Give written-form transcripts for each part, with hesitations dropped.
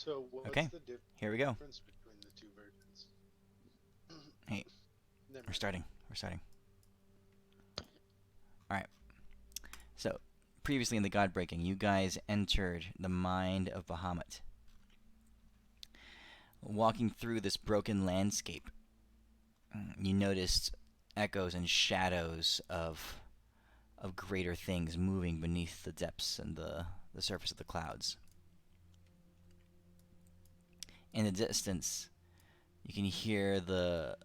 So what's Okay, the here we go. difference between the two versions? Hey, Never we're mind. starting. We're starting. All right. So, previously in the GodBreaking, you guys entered the mind of Bahamut, walking through this broken landscape. You noticed echoes and shadows of greater things moving beneath the depths and the surface of the clouds. In the distance, you can hear the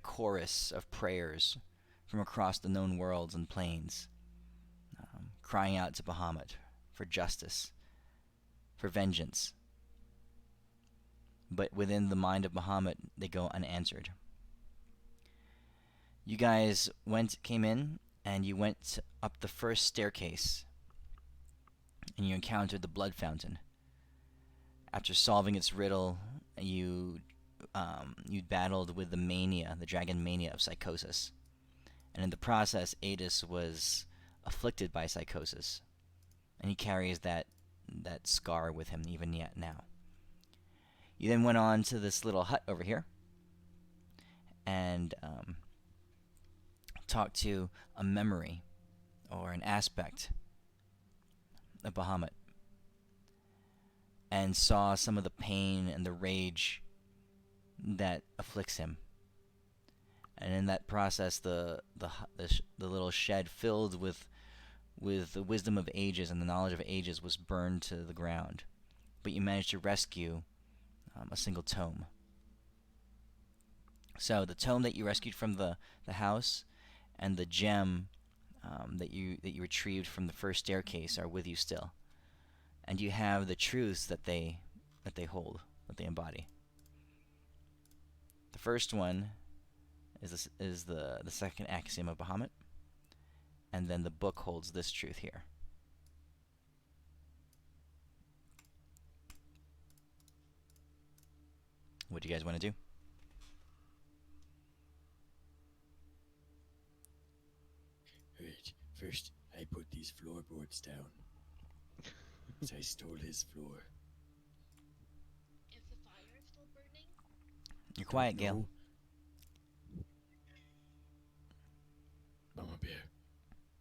chorus of prayers from across the known worlds and planes, crying out to Bahamut for justice, for vengeance. But within the mind of Bahamut, they go unanswered. You guys came in, and you went up the first staircase, and you encountered the blood fountain. After solving its riddle, you battled with the mania, the dragon mania of psychosis, and in the process, Adis was afflicted by psychosis, and he carries that scar with him even yet now. You then went on to this little hut over here, and talked to a memory or an aspect of Bahamut, and saw some of the pain and the rage that afflicts him. And in that process, the little shed filled with the wisdom of ages and the knowledge of ages was burned to the ground. But you managed to rescue a single tome. So the tome that you rescued from the house and the gem that you retrieved from the first staircase are with you still, and you have the truths that they hold, that they embody. The first one is the second axiom of Bahamut, and then the book holds this truth here. What do you guys want to do? Right. First, I put these floorboards down. So I stole his floor. Is the fire still burning? You're Don't quiet, Gale. know. Mama Bear,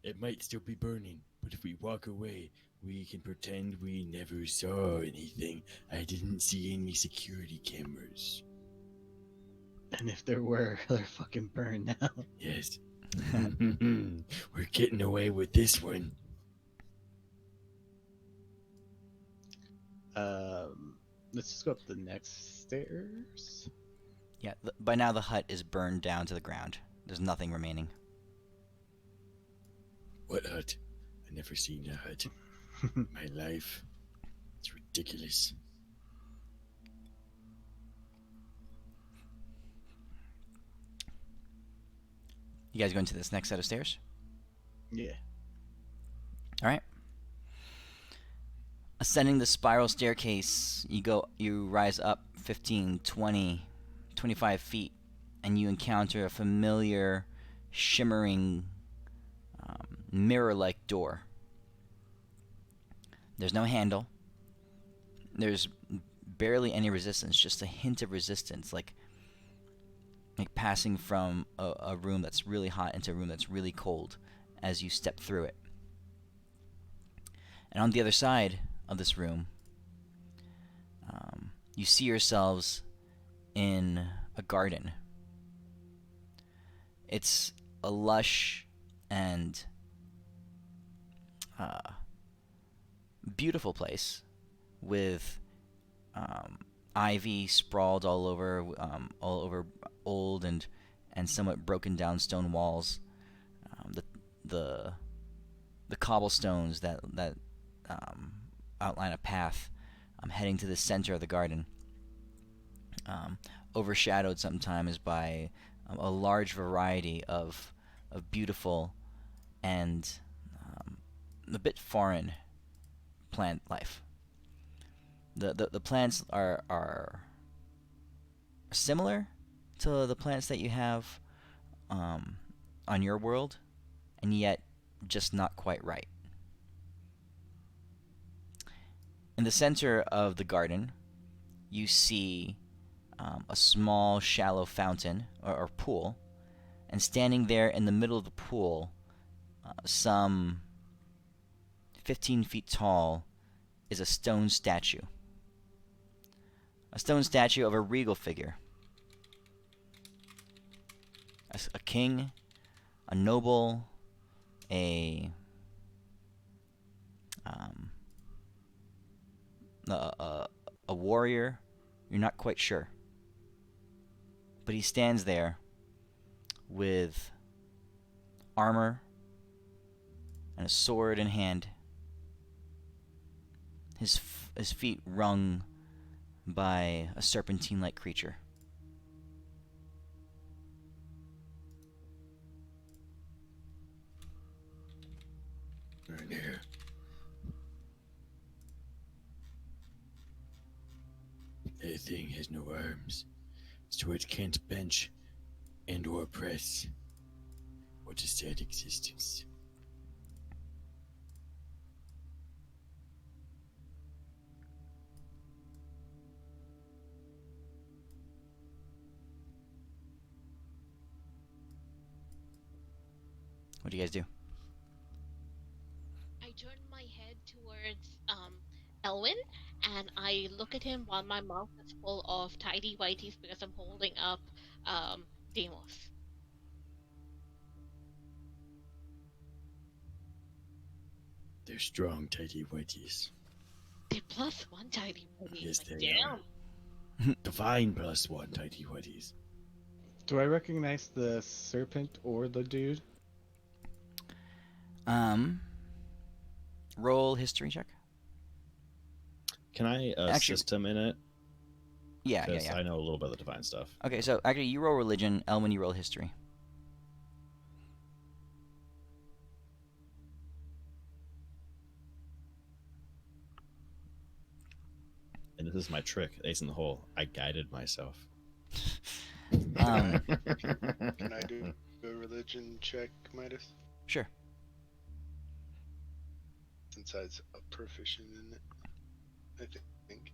it might still be burning, but if we walk away, we can pretend we never saw anything. I didn't see any security cameras. And if there were, they're fucking burned now. Yes. We're getting away with this one. Let's just go up the next stairs. Yeah, by now the hut is burned down to the ground. There's nothing remaining. What hut? I never seen a hut in my life. It's ridiculous. You guys go into this next set of stairs? Yeah. All right. Ascending the spiral staircase, you rise up 15, 20, 25 feet, and you encounter a familiar, shimmering, mirror-like door. There's no handle. There's barely any resistance, just a hint of resistance, like passing from a room that's really hot into a room that's really cold as you step through it. And on the other side of this room, you see yourselves in a garden. It's a lush and beautiful place with ivy sprawled all over old and somewhat broken down stone walls. The the the cobblestones that outline a path heading to the center of the garden, overshadowed sometimes by a large variety of beautiful and a bit foreign plant life. The plants are similar to the plants that you have on your world, and yet just not quite right. In the center of the garden, you see a small, shallow fountain or pool, and standing there in the middle of the pool, some 15 feet tall, is a stone statue. A stone statue of a regal figure. A king, a noble, a warrior. You're not quite sure. But he stands there with armor and a sword in hand. His feet wrung by a serpentine-like creature. Right here. That thing has no arms, so it can't bench and or press. What a sad existence. What do you guys do? I turn my head towards Elwin, and I look at him while my mouth is full of tidy whities because I'm holding up Demos. They're strong, tidy whiteys. They're +1 tidy whities. Yes, Like, they damn. are. Divine +1 tidy whiteys. Do I recognize the serpent or the dude? Roll history check. Can I Actually- assist him in it? Yeah. Because I know a little bit of the divine stuff. Okay, so actually you roll religion, Elwin, you roll history. And this is my trick, ace in the hole. I guided myself. Um, Can I do a religion check, Midas? Sure. Since I was a proficient in it, I think.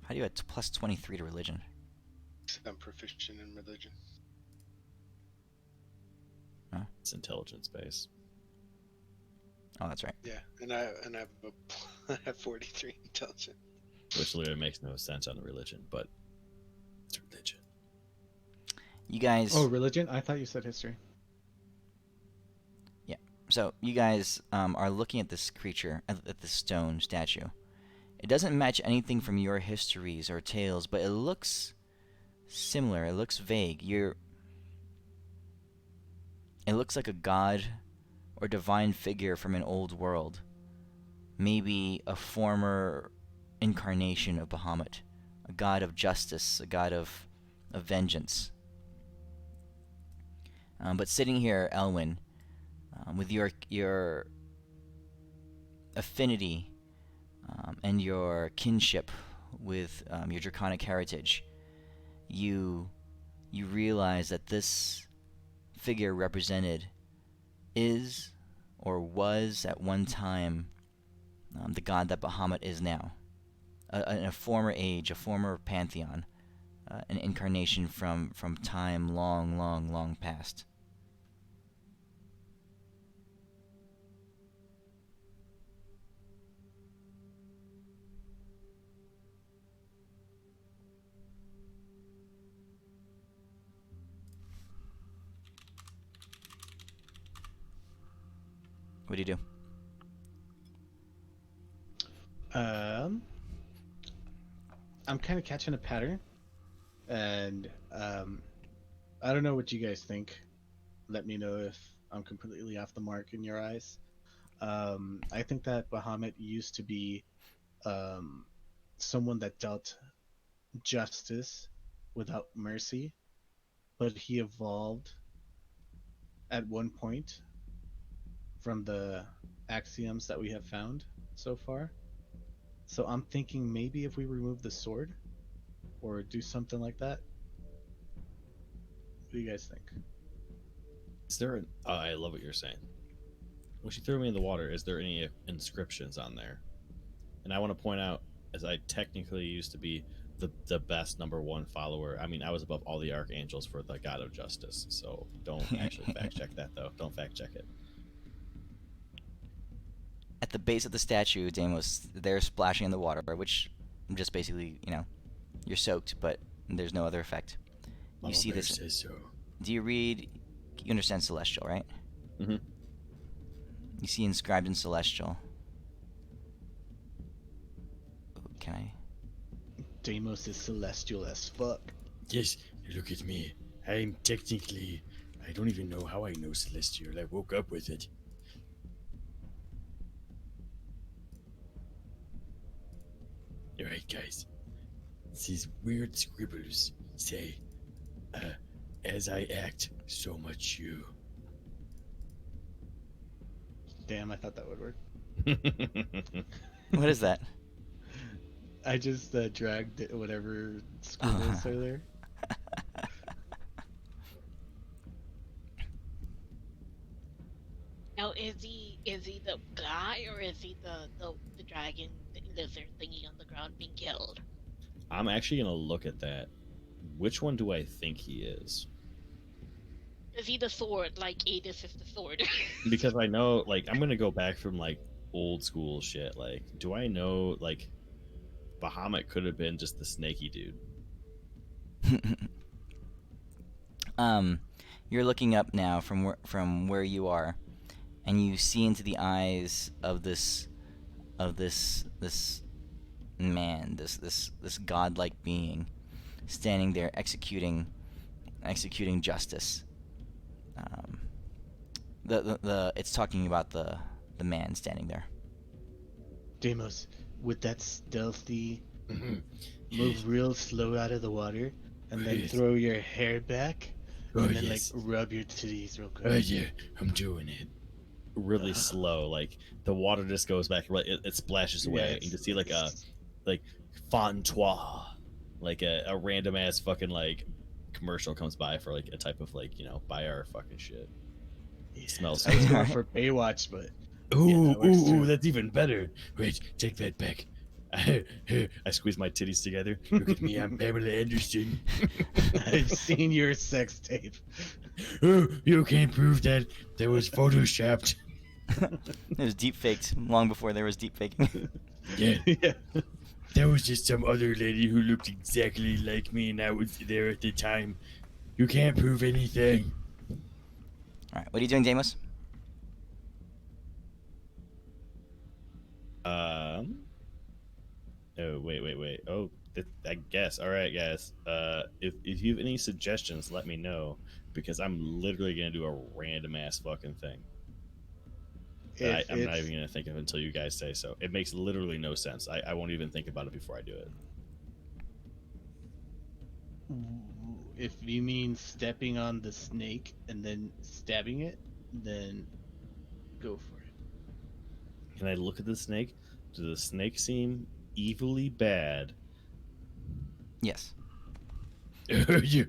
How do you add plus 23 to religion? I'm proficient in religion. It's intelligence base. Oh, that's right. Yeah, and I have I have 43 intelligence. Which literally makes no sense on the religion, but it's religion. You guys. Oh, religion? I thought you said history. So you guys are looking at this creature, at this stone statue. It doesn't match anything from your histories or tales, but it looks similar. It looks vague. It looks like a god or divine figure from an old world. Maybe a former incarnation of Bahamut, a god of justice, a god of vengeance. But sitting here, Elwin, with your affinity and your kinship with your draconic heritage, you realize that this figure represented is or was at one time the god that Bahamut is now, in a former age, a former pantheon, an incarnation from time long past. What do you do? I'm kind of catching a pattern, and I don't know what you guys think. Let me know if I'm completely off the mark in your eyes. I think that Bahamut used to be someone that dealt justice without mercy, but he evolved at one point from the axioms that we have found so far. So I'm thinking maybe if we remove the sword or do something like that. What do you guys think? Is there an... I love what you're saying. when she threw me in the water, is there any inscriptions on there? And I want to point out, as I technically used to be the best #1 follower. I mean, I was above all the archangels for the God of Justice. So don't actually fact check that, though. Don't fact check it. At the base of the statue, Deimos, they're splashing in the water, which just basically, you're soaked, but there's no other effect. Mama You see Bear this. says so. Do you read? You understand Celestial, right? Mm-hmm. You see inscribed in Celestial. Can I? Deimos is celestial as fuck. Yes, look at me. I'm technically. I don't even know how I know Celestial. I woke up with it. Alright, guys. These weird scribbles say, as I act, so much you. Damn, I thought that would work. What is that? I just dragged whatever scribbles are there. Now, is he the guy or is he the dragon the lizard thingy on the ground being killed? I'm actually gonna look at that. Which one do I think he is? Is he the sword like Adis is the sword? Because I know, like, I'm gonna go back from like old school shit. Like, do I know, like, Bahamut could have been just the snaky dude? You're looking up now from where you are, and you see into the eyes of this man, this godlike being, standing there executing justice. It's talking about the man standing there. Deimos, with that stealthy move real slow out of the water, and then throw your hair back, and then like rub your titties real quick. Oh yeah, I'm doing it. Really slow, like the water just goes back. It splashes away. You just see like a Fontois, like a random ass fucking like commercial comes by for like a type of like buy our fucking shit. It smells. I was going for Baywatch, but Ooh, that's even better. Wait, take that back. I squeeze my titties together. Look at me, I'm Pamela Anderson. I've seen your sex tape. Oh, you can't prove that. That was photoshopped. It was deep faked long before there was deep faking. Yeah. Yeah. That was just some other lady who looked exactly like me, and I was there at the time. You can't prove anything. All right, what are you doing, Deimos? Oh, wait. Oh, I guess. All right, guys. If you have any suggestions, let me know, because I'm literally gonna do a random ass fucking thing. I'm not even gonna think of it until you guys say so. It makes literally no sense. I won't even think about it before I do it. If you mean stepping on the snake and then stabbing it, then go for it. Can I look at the snake? Does the snake seem evilly bad? Yes. You.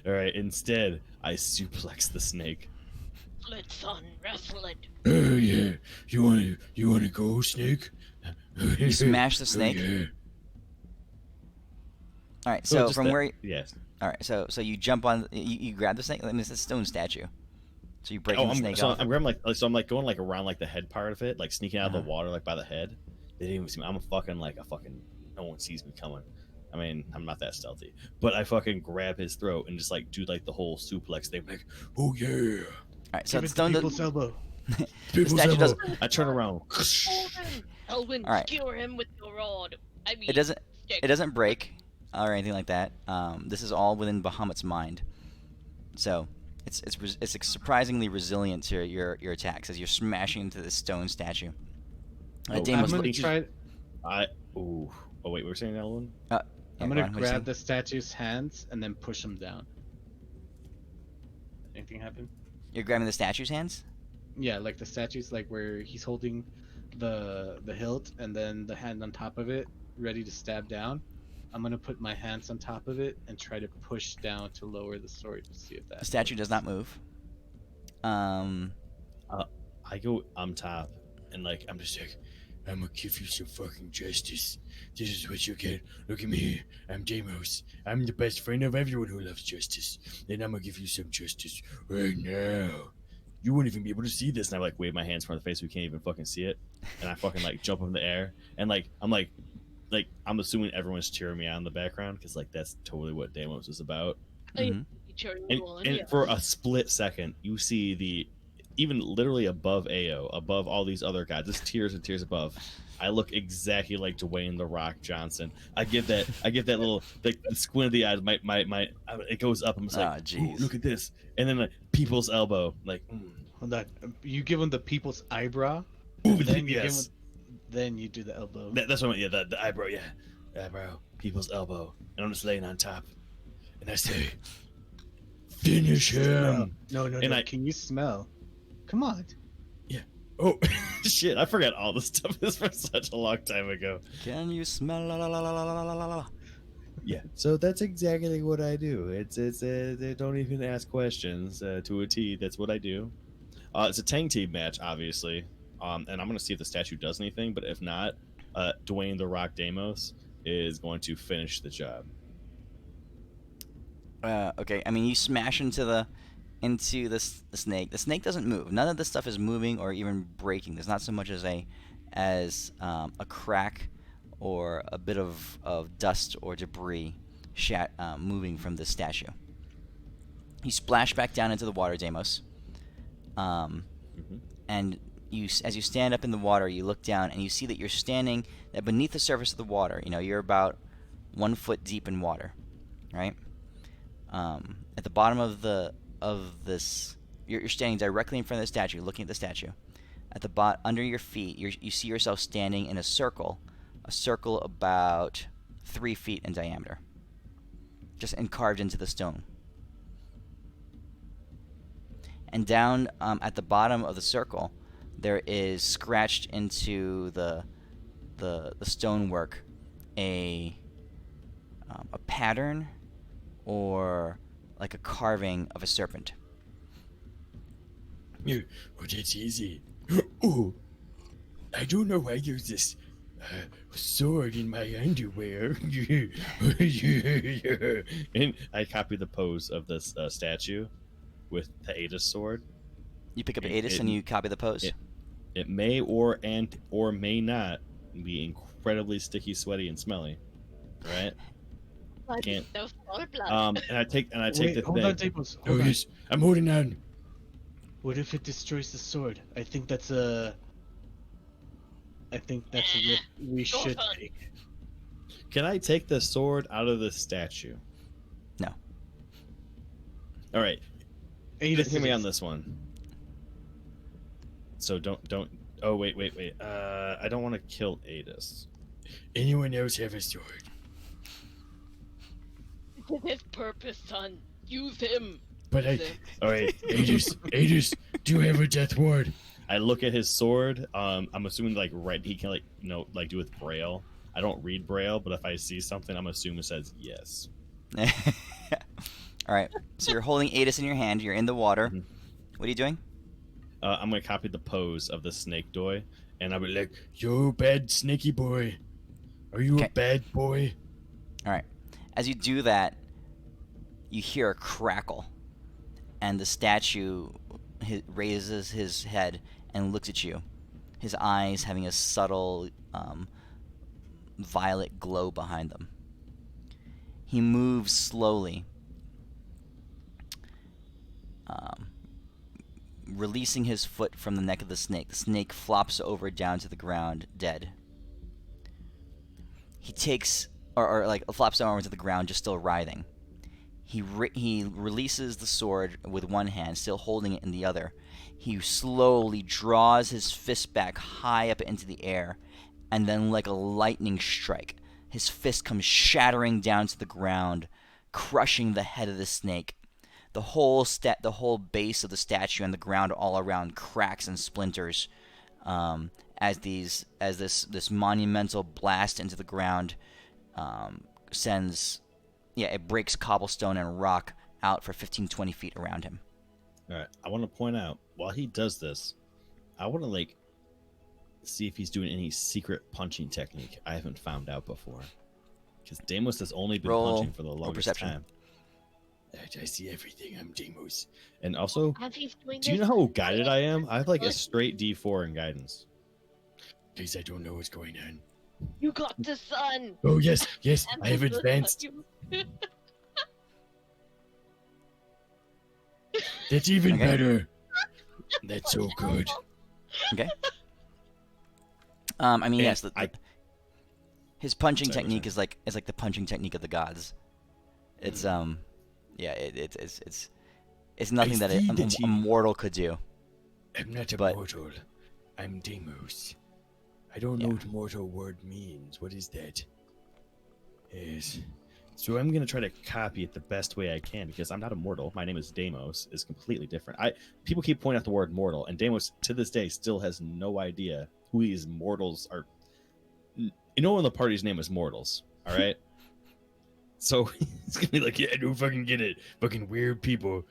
All right. Instead, I suplex the snake. Let's son, wrestle it. Oh yeah. You wanna go, snake? You smash the snake. Oh, yeah. All right, so from where? Yes. All right, so you jump on, you grab the snake. I mean, it's a stone statue, so you break the snake off. I'm grabbing I'm going like around like the head part of it, like sneaking out of the water like by the head. They didn't even see me. I'm a fucking no one sees me coming. I mean, I'm not that stealthy, but I fucking grab his throat and just like do like the whole suplex thing, like, oh yeah. All right, so Give it's it to stone. people's elbow. People's statue elbow. does- I turn around. Elwin, All right. skewer him with your rod. I mean, It doesn't. stick. It doesn't break or anything like that. This is all within Bahamut's mind, so it's surprisingly resilient to your attacks as you're smashing into this stone statue. Oh, Deimos, I'm gonna try. Oh wait, we were saying that one. I'm gonna grab the statue's hands and then push him down. Anything happen? You're grabbing the statue's hands. Yeah, like the statue's like where he's holding the hilt and then the hand on top of it, ready to stab down. I'm gonna put my hands on top of it and try to push down to lower the sword to see if that. The statue does not move. I go on top, and like I'm just like, I'm gonna give you some fucking justice. This is what you get. Look at me. I'm Deimos. I'm the best friend of everyone who loves justice, and I'm gonna give you some justice right now. You won't even be able to see this. And I like wave my hands in front of the face so we can't even fucking see it. And I fucking like jump up in the air, and like I'm assuming everyone's cheering me on in the background because like that's totally what Deimos is about. Mm-hmm. Cheering And, you on, and yeah. for a split second, you see the even literally above Ao, above all these other gods, just tiers and tiers above. I look exactly like Dwayne the Rock Johnson. I give that little the squint of the eyes. My it goes up. I'm just like, Oh, ooh, jeez. look at this. And then like people's elbow, like, Hold on. You give him the people's eyebrow, ooh, and then you give him, yes, then you do the elbow. that's what. Yeah, the eyebrow. Yeah, eyebrow, people's elbow, and I'm just laying on top, and I say, finish Smell. him. No. And I Can you smell? Come on. Oh shit! I forgot all this stuff. This from such a long time ago. Can you smell la la la la la la la la la? Yeah, so that's exactly what I do. They don't even ask questions to a T. That's what I do. It's a tag team match, obviously, and I'm gonna see if the statue does anything. But if not, Dwayne the Rock Deimos is going to finish the job. Okay. I mean, you smash into the snake. The snake doesn't move. None of this stuff is moving or even breaking. There's not so much as a crack or a bit of dust or debris moving from this statue. You splash back down into the water, Deimos. Mhm. And as you stand up in the water, you look down and you see that you're standing beneath the surface of the water. You know, you're about 1 foot deep in water, right? At the bottom of this, you're standing directly in front of the statue, looking at the statue. At the under your feet, you see yourself standing in a circle about 3 feet in diameter, just carved into the stone. And down at the bottom of the circle, there is scratched into the stonework a pattern or like a carving of a serpent. Oh, that's easy. Oh, I don't know why there's this sword in my underwear. And I copy the pose of this statue with the Aetus sword. You pick up Aetus and you copy the pose. It may or may not be incredibly sticky, sweaty, and smelly. Right? Blood. Can't. That was a lot of blood. And I take Wait, the hold thing. on, Deimos. Oh Hold on. yes, I'm holding on. What if it destroys the sword? I think that's a risk we Go should fun. take. Can I take the sword out of the statue? No. All right. Aetus, Hear me it on is. this one. So don't. Oh wait. I don't want to kill Aetus. Anyone else have a sword? This is his purpose, son. Use him. But Use him. all right, Aetus, do you have a death ward? I look at his sword. I'm assuming like he can like do with Braille. I don't read Braille, but if I see something, I'm assuming it says yes. All right. So you're holding Aetus in your hand. You're in the water. Mhm. What are you doing? I'm gonna copy the pose of the snake doy, and I'll be like, "Yo, bad snaky boy, are you a bad boy?" All right. As you do that, you hear a crackle, and the statue raises his head and looks at you, his eyes having a subtle violet glow behind them. He moves slowly, releasing his foot from the neck of the snake. The snake flops over down to the ground, dead. He takes, or like flops over to the ground, just still writhing. He releases the sword with one hand, still holding it in the other. He slowly draws his fist back high up into the air, and then like a lightning strike, his fist comes shattering down to the ground, crushing the head of the snake. The whole base of the statue and the ground all around cracks and splinters as this monumental blast into the ground sends. Yeah, it breaks cobblestone and rock out for 15-20 feet around him. All right. I want to point out while he does this, I want to like see if he's doing any secret punching technique I haven't found out before. Because Deimos has only been Roll- punching for the longest perception. time. I see everything. I'm Deimos. And also, As he's doing do you this, know how guided I am? I have like a Look. straight D4 in guidance. In case I don't know what's going on. you got the sun. Oh yes, yes, And I have this looks like advanced. you- That's even Okay. better. That's so good. Okay. I mean, And yes. I- His punching Sorry, technique sorry. is like the punching technique of the gods. It's yeah. It's nothing that see the a team. mortal could do. I'm not But- mortal. I'm Deimos. I don't know what mortal word means. What is that? Yes. So I'm gonna try to copy it the best way I can because I'm not a mortal. My name is Deimos. Is completely different. People keep pointing out the word mortal, and Deimos to this day still has no idea who these mortals are. No one in the party's name is mortals. All right. So he's gonna be like, yeah, I don't fucking get it. Fucking weird people.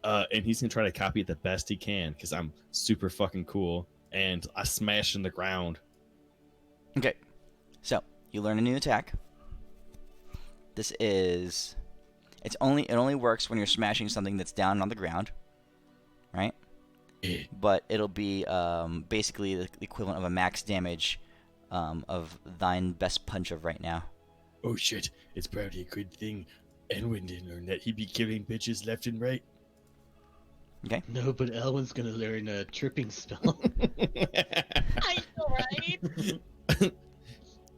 And he's gonna try to copy it the best he can because I'm super fucking cool. And I smash in the ground. Okay. So you learn a new attack. This is. It only works when you're smashing something that's down on the ground, right? Eh. But it'll be basically the equivalent of a max damage of thine best punch of right now. Oh shit, it's probably a good thing Enwin didn't learn that he'd be killing bitches left and right. No, but Elwin's gonna learn a tripping spell. I know, right?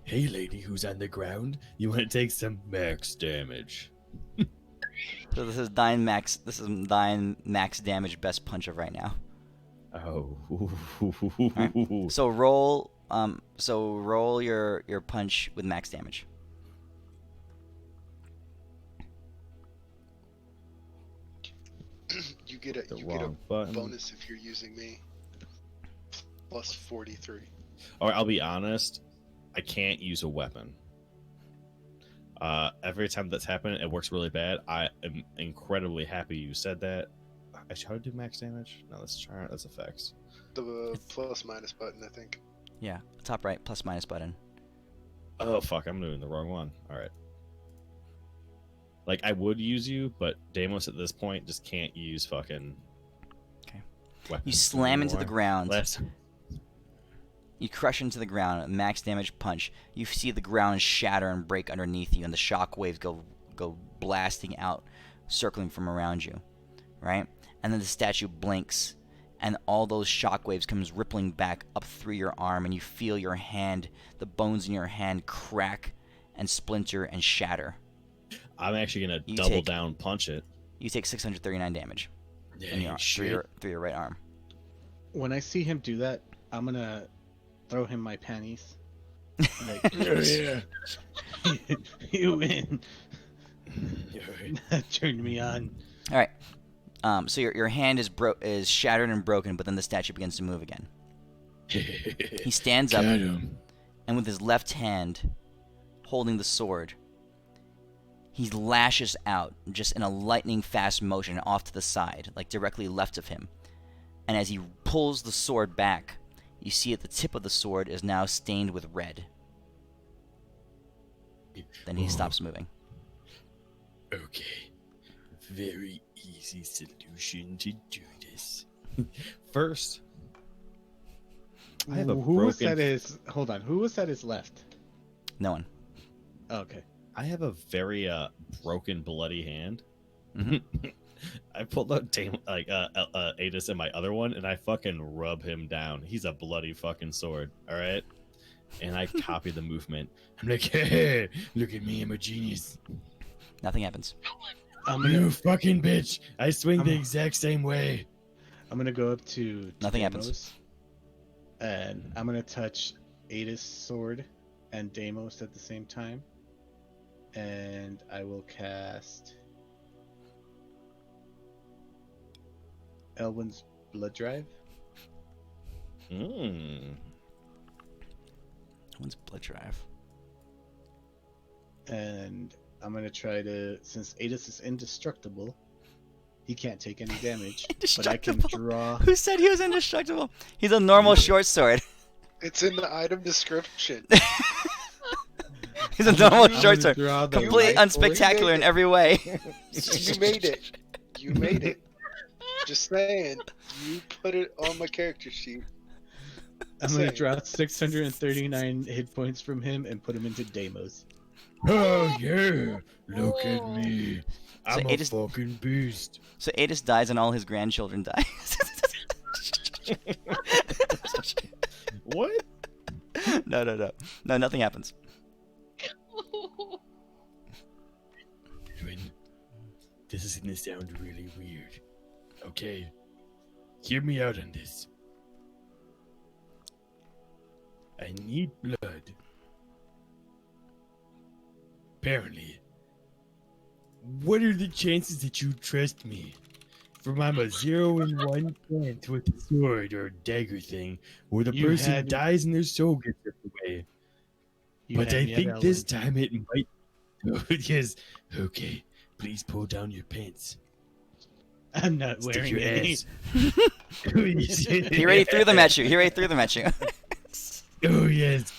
Hey lady who's on the ground, you want to take some max damage. So this is thine max. This is thine max damage best punch of right now. Oh. Alright. So roll. So roll your punch with max damage. You get a The you get a wrong button. bonus if you're using me. Plus 43. Alright, I'll be honest. I can't use a weapon. Every time that's happened, it works really bad. I am incredibly happy you said that. Actually, how to do max damage? No, that's chart. That's effects. The plus minus button, I think. Yeah, top right plus minus button. Oh fuck, I'm doing the wrong one. All right. Like I would use you, but Deimos at this point just can't use fucking. Okay. Weapons You slam into the anymore. ground. Last. You crush into the ground, a max damage punch. You see the ground shatter and break underneath you, and the shock waves go blasting out, circling from around you, right? And then the statue blinks, and all those shock waves comes rippling back up through your arm, and you feel your hand, the bones in your hand crack and splinter and shatter. I'm actually gonna You double take- down punch it. You take 639 damage in your, Shit. through your right arm. When I see him do that, I'm gonna throw him my panties. Like, Oh, yeah. you win. Alright. That turned me on. All right. So your hand is shattered and broken, but then the statue begins to move again. He stands up, Got him. and with his left hand holding the sword, he lashes out just in a lightning fast motion off to the side, like directly left of him. And as he pulls the sword back, you see at the tip of the sword is now stained with red. Then he Oh. stops moving. Okay. Very easy solution to do this. First, I have a Who was broken. at his? Hold on. Who was at his left? No one. Okay. I have a very broken, bloody hand. Mhm. I pulled out Adis in my other one, and I fucking rub him down. He's a bloody fucking sword. All right, and I copy the movement. I'm like, hey, look at me, I'm a genius. Nothing happens. I'm You gonna fucking bitch! I swing the I'm- exact same way. go up to Nothing Deimos, happens. and I'm gonna touch Ada's sword and Deimos at the same time, and I will cast Elwin's Blood Drive. One's blood drive. And I'm gonna try to, since Adis is indestructible, he can't take any damage. But I can Indestructible. draw. Who said he was indestructible? He's a normal short sword. It's in the item description. He's a normal short sword. Draw the Completely rifle. unspectacular in every way. You made it. You made it. Just saying. You put it on my character sheet. I'm gonna Saying. draw 639 hit points from him and put him into Deimos. Oh yeah, look at me. So I'm it a is- fucking beast. So Adis dies and all his grandchildren die. What? No, nothing happens. Edwin, this is gonna sound really weird. Okay, hear me out on this. I need blood. Apparently. What are the chances that you trust me? From I'm a 0 and 1 chance with a sword or dagger thing, where the You person had- dies and their soul gets ripped away. You But had I me at think this Elwyn. time it might. Yes. Okay. Please pull down your pants. I'm not Stick wearing your any. ass. He already threw them at you. Oh yes.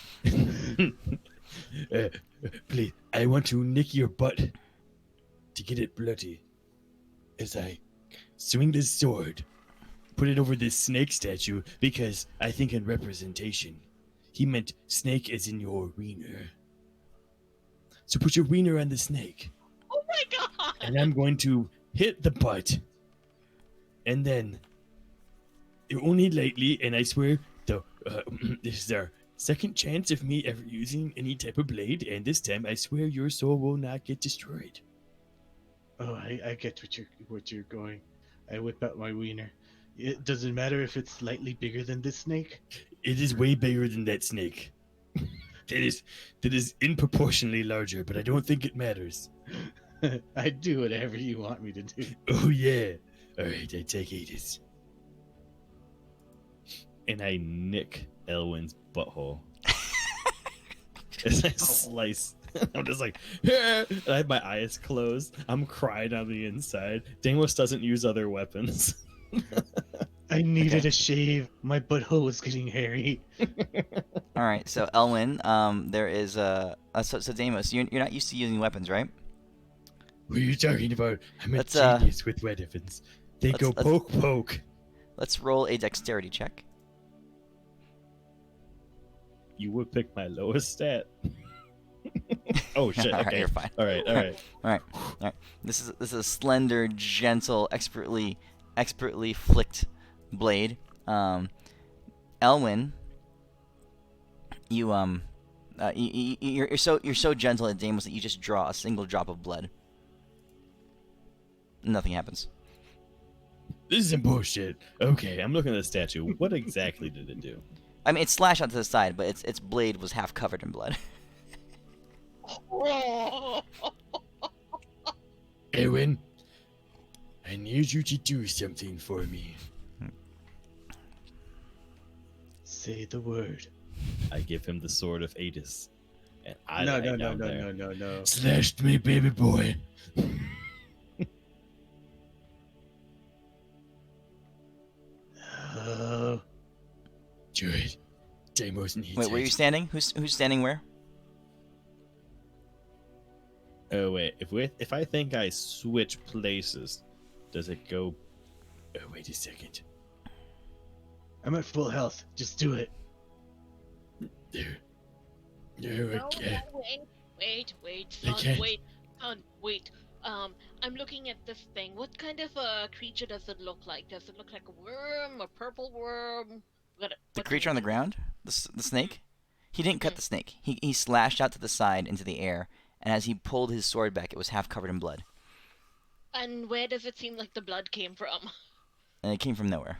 Please, I want to nick your butt to get it bloody. As I swing this sword, put it over this snake statue because I think in representation, he meant snake as in your wiener. So put your wiener on the snake, Oh my god! and I'm going to hit the butt, and then only lightly, and I swear, this is our second chance of me ever using any type of blade, and this time I swear your soul will not get destroyed. Oh, I get what you're going. I whip out my wiener. It doesn't matter if it's slightly bigger than this snake. It is way bigger than that snake. That is inproportionately larger, but I don't think it matters. I do whatever you want me to do. Oh yeah. Alright, I take Adis. And I nick Elwyn's butthole. As I slice. I'm just like, "Ah!" And I have my eyes closed. I'm crying on the inside. Deimos doesn't use other weapons. I needed a shave. My butthole was getting hairy. All right, so Elwyn, there is so Deimos, you're not used to using weapons, right? What are you talking about? I'm a Let's, genius with weapons. They let's- go let's- poke poke. Let's roll a dexterity check. You would pick my lowest stat. Oh shit! All right, Okay, you're fine. all right, all right. All right. This is a slender, gentle, expertly flicked blade. Elwyn, you're so gentle at Deimos that you just draw a single drop of blood. Nothing happens. This is some bullshit. Okay, I'm looking at the statue. What exactly did it do? I mean, it slashed out to the side, but its blade was half covered in blood. Ewan, I need you to do something for me. Say the word. I give him the sword of Adis, and I No, lie no, no, down no, there. no, no, no. Slashed me, baby boy. Oh, Good. Deimos needs Wait, where are you it. standing? Who's standing where? Oh wait, if I think I switch places, does it go? Oh wait a second. I'm at full health. Just do it. There. There No, again. no, wait, I son, can't. wait. I'm looking at this thing. What kind of a creature does it look like? Does it look like a worm, a purple worm? The creature on the ground? The snake? He didn't cut the snake. He slashed out to the side into the air, and as he pulled his sword back, it was half covered in blood. And where does it seem like the blood came from? And it came from nowhere.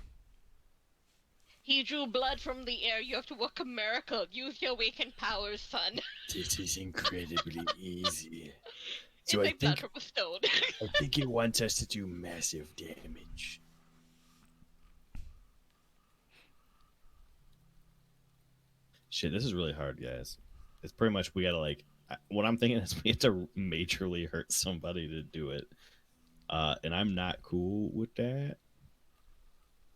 He drew blood from the air. You have to work a miracle. Use your awakened powers, son. This is incredibly easy. So It's I like blood think from a stone. I think it wants us to do massive damage. Shit, this is really hard, guys. It's pretty much we gotta what I'm thinking is we have to majorly hurt somebody to do it. and I'm not cool with that.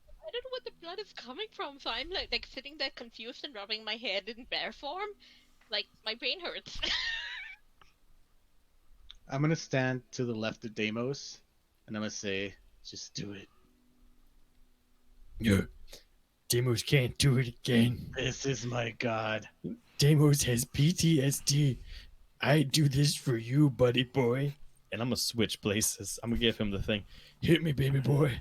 I don't know where the blood is coming from, so I'm like sitting there confused and rubbing my head in bear form. Like my brain hurts. I'm gonna stand to the left of Deimos, and I'm gonna say, "Just do it. No, Deimos can't do it again. This is my god." Deimos has PTSD. I do this for you, buddy boy. And I'm gonna switch places. I'm gonna give him the thing. Hit me, baby boy.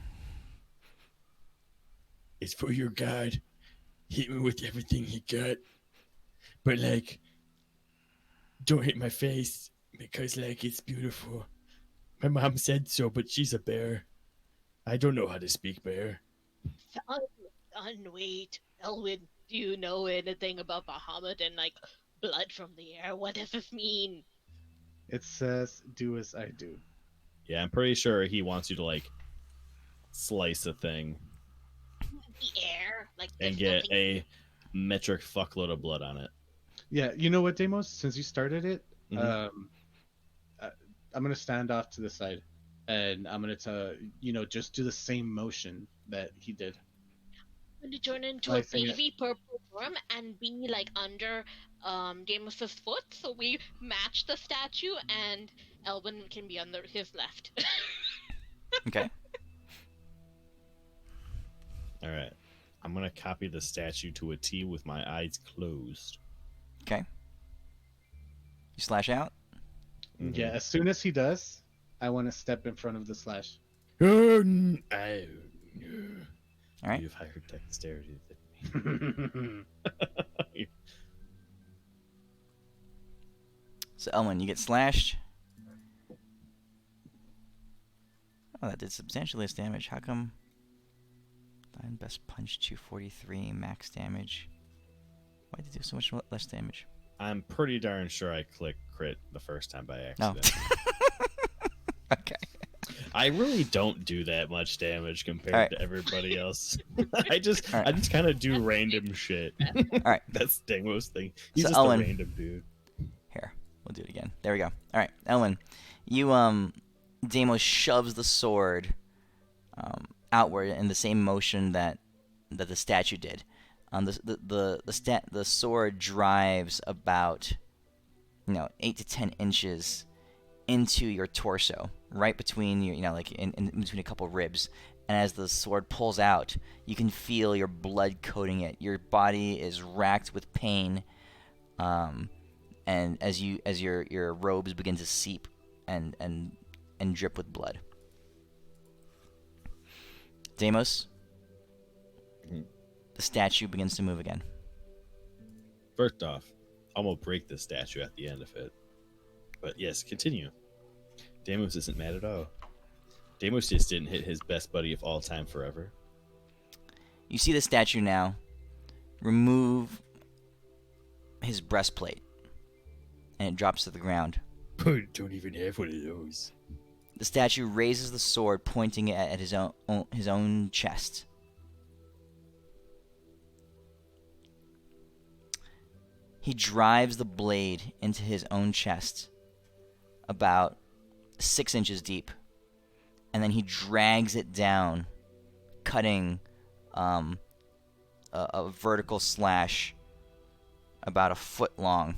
It's for your god. Hit me with everything he got. But, like, don't hit my face because, like, it's beautiful. My mom said so, but she's a bear. I don't know how to speak bear. Son, wait. Elwin, do you know anything about Bahamut and like blood from the air? What does this mean? It says, "Do as I do." Yeah, I'm pretty sure he wants you to like slice a thing The air? Like and there's get nothing. a metric fuckload of blood on it. Yeah, you know what, Deimos? Since you started it, Mhm. uh, I'm gonna stand off to the side, and I'm gonna just do the same motion that he did. I'm gonna turn into a Slicing it. baby purple worm and be like under James's foot, so we match the statue, and Elwin can be on his left. Okay. All right. I'm gonna copy the statue to a T with my eyes closed. Okay. You slash out. Mhm. Yeah, as soon as he does, I want to step in front of the slash. Oh, All right. You have higher dexterity than me. So Elwin, you get slashed. Oh, that did substantially less damage. How come? Thine best punch 243 max damage. Why did it do so much less damage? I'm pretty darn sure I clicked crit the first time by No. accident. Okay. I really don't do that much damage compared All right. to everybody else. I just All right. kind of do random shit. All right. That's Dangmo's thing. He's So, just Owen. a random dude. Here, we'll do it again. There we go. All right, Elwin, you Deimos shoves the sword outward in the same motion that the statue did. The sword drives about 8 to 10 inches into your torso, right between your like in between a couple ribs. And as the sword pulls out, you can feel your blood coating it. Your body is racked with pain. And as your robes begin to seep and drip with blood. Deimos, Mhm. the statue begins to move again. First off, I'm gonna break the statue at the end of it. But yes, continue. Deimos isn't mad at all. Deimos just didn't hit his best buddy of all time forever. You see the statue now remove his breastplate, and it drops to the ground. don't even have one of those. The statue raises the sword, pointing it at his own chest. He drives the blade into his own chest, about 6 inches deep, and then he drags it down, cutting a vertical slash about a foot long,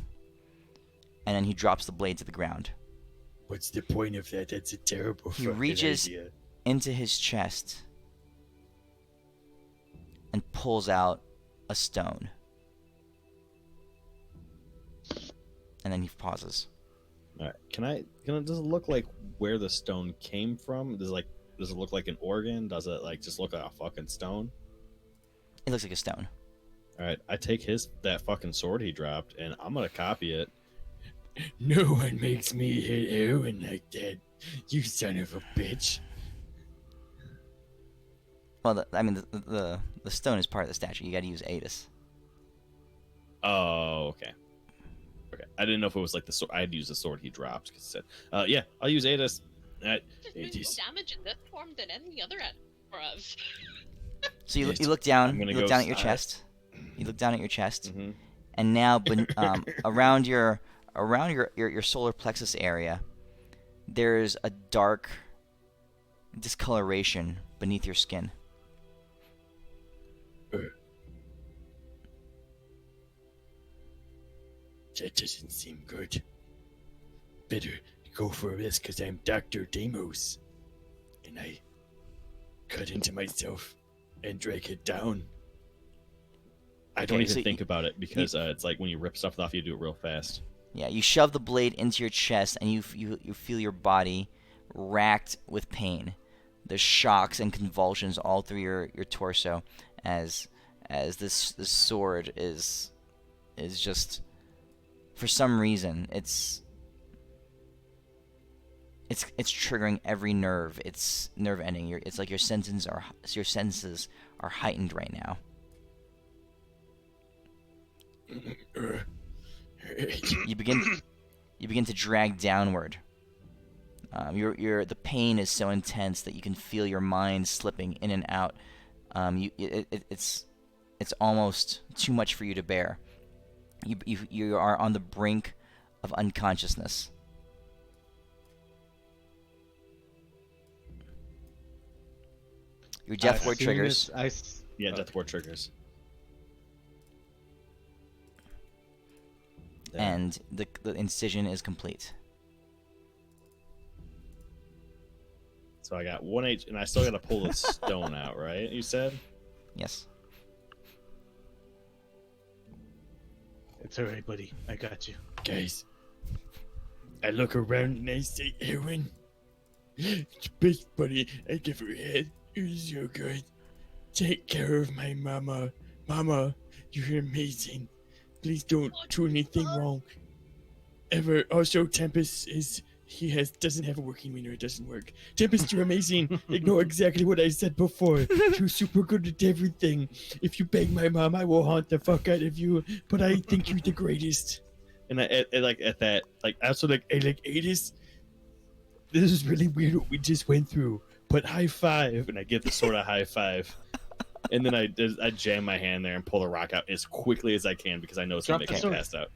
and then he drops the blade to the ground. What's the point of that? That's a terrible He fucking reaches idea. into his chest and pulls out a stone. And then he pauses. All right. Does it look like where the stone came from? Does it look like an organ? Does it just look like a fucking stone? It looks like a stone. All right. I take that fucking sword he dropped, and I'm gonna copy it. No one makes me hit Erwin like that. You son of a bitch. Well, the stone is part of the statue. You got to use Adis. Oh, okay. Okay. I didn't know if it was like the sword. I'd use the sword he dropped because it said, "Yeah, I'll use Adis." Just doing more damage in this form than any other for us. So you Yes, look down. I'm You gonna look go down at your side. chest. You look down at your chest, Mm-hmm. and now, around your solar plexus area, there's a dark discoloration beneath your skin. That doesn't seem good. Better go for a rest because I'm Dr. Damos. And I cut into myself and drag it down. I don't Okay, even so think about it because it's like when you rip stuff off, you do it real fast. Yeah, you shove the blade into your chest, and you feel your body racked with pain. There's shocks and convulsions all through your torso as this sword is just, for some reason, it's triggering every nerve. It's nerve ending. It's like your senses are heightened right now. You begin to drag downward. The pain is so intense that you can feel your mind slipping in and out. It's almost too much for you to bear. You are on the brink of unconsciousness. Your death ward triggers. Yeah, death ward triggers. And the incision is complete. So I got 1 H, and I still got to pull the stone out, right? You said? Yes. It's alright, buddy. I got you. Guys, I look around and I say, Aaron, it's best buddy. I give her a head. You're so good. Take care of my mama. Mama, you're amazing. Please don't do anything wrong. Ever. Also, Tempest doesn't have a working wiener. It doesn't work. Tempest, you're amazing. Ignore exactly what I said before. You're super good at everything. If you bang my mom, I will haunt the fuck out of you. But I think you're the greatest. And I Also, I ate this. This is really weird what we just went through. But high five. and I give the sword a high five. And then I jam my hand there and pull the rock out as quickly as I can because I know it's going to make me pass out.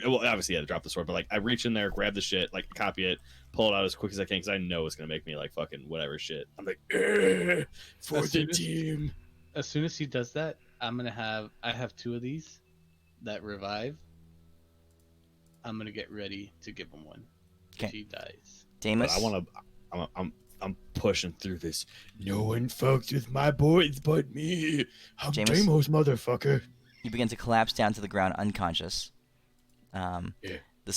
Well, obviously, yeah, drop the sword, but like I reach in there, grab the shit, like copy it, pull it out as quick as I can because I know it's gonna make me like fucking whatever shit. I'm like, for the team. As soon as he does that, I have 2 of these that revive. I'm gonna get ready to give him one if he dies. Damus, I'm pushing through this. No one fucks with my boys but me. I'm Jameis? Damos, motherfucker. you begin to collapse down to the ground unconscious. Yeah. The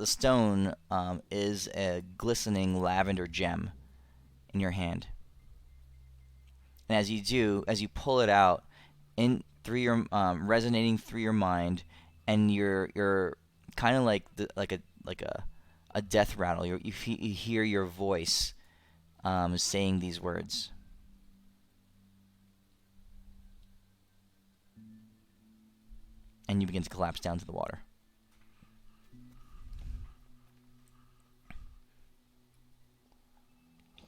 stone is a glistening lavender gem in your hand, and as you pull it out, in through your resonating through your mind, and you're kind of like a death rattle. You hear your voice saying these words. And you begin to collapse down to the water.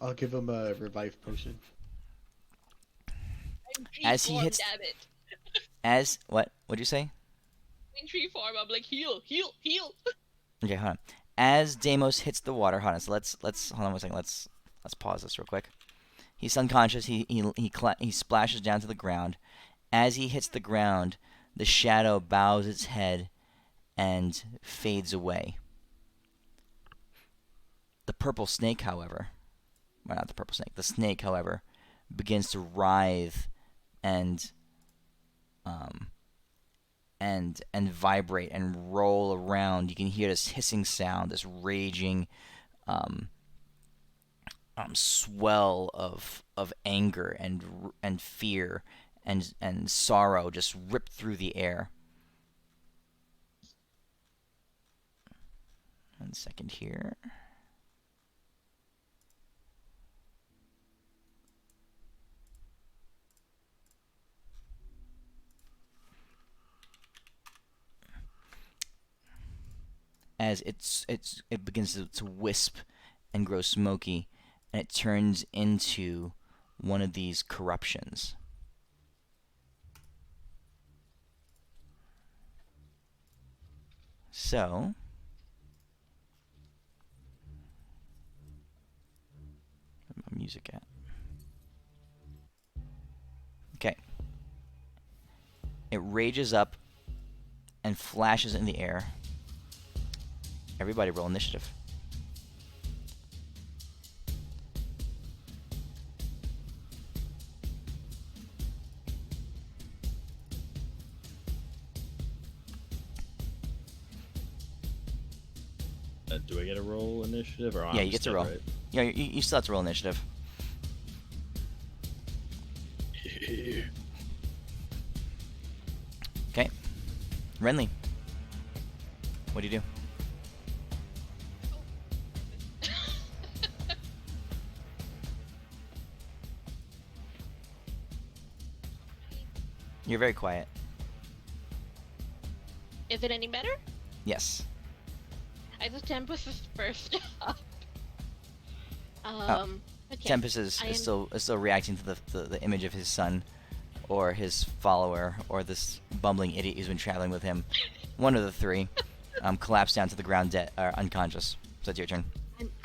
I'll give him a revive potion. As he hits, damn it. What'd you say? In tree form, I'm like, heal. Okay, hold on. As Deimos hits the water, hold on. So let's hold on one second. Let's pause this real quick. He's unconscious. He splashes down to the ground. As he hits the ground, the shadow bows its head and fades away. The purple snake, however, well, not the purple snake. The snake, however, begins to writhe and vibrate and roll around. You can hear this hissing sound, this raging swell of anger and fear and sorrow just rip through the air. 1 second here. As it begins to wisp and grow smoky, and it turns into one of these corruptions. So music at? Okay. It rages up and flashes in the air. Everybody roll initiative. Do I get a roll initiative or? Yeah, you get to roll. Right? Yeah, you still have to roll initiative. Okay. Renly. What do you do? You're very quiet. Is it any better? Yes. I thought Tempest is first up. Oh. But yes, Tempest is still reacting to the image of his son, or his follower, or this bumbling idiot who's been traveling with him. One of the three collapsed down to the ground, dead, unconscious. So it's your turn.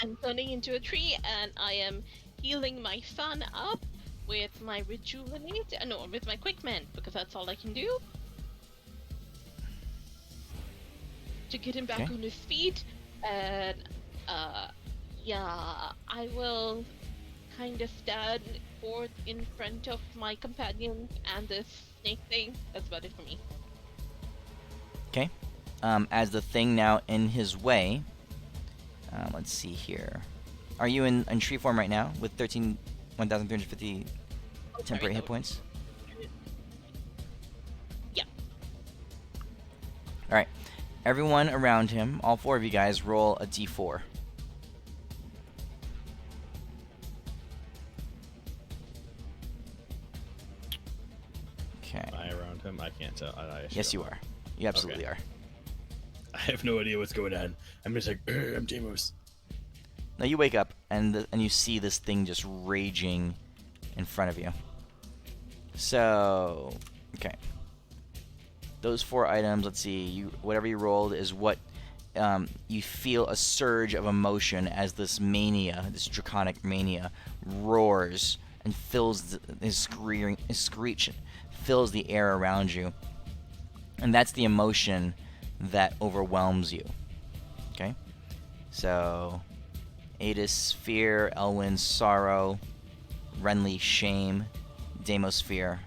I'm turning into a tree, and I am healing my son up with my rejuvenate. No, with my quick mend, because that's all I can do to get him back Okay. on his feet. And yeah, I will kind of stand forth in front of my companion and this snake thing. That's about it for me. Okay. As the thing now in his way, let's see here. Are you in tree form right now with 1,350 temporary hit points? Yeah. All right. Everyone around him, all four of you guys, roll a d4. Okay. Am I around him? I can't tell. I Yes, you are. You absolutely are. I have no idea what's going on. I'm just like, I'm Deimos. Now you wake up and you see this thing just raging in front of you. So, okay. Those 4 items, let's see, whatever you rolled is what you feel a surge of emotion as this mania, this draconic mania, roars and fills his screech fills the air around you. And that's the emotion that overwhelms you. Okay? So, Adis, fear, Elwyn, sorrow, Renly, shame, Deimos, fear,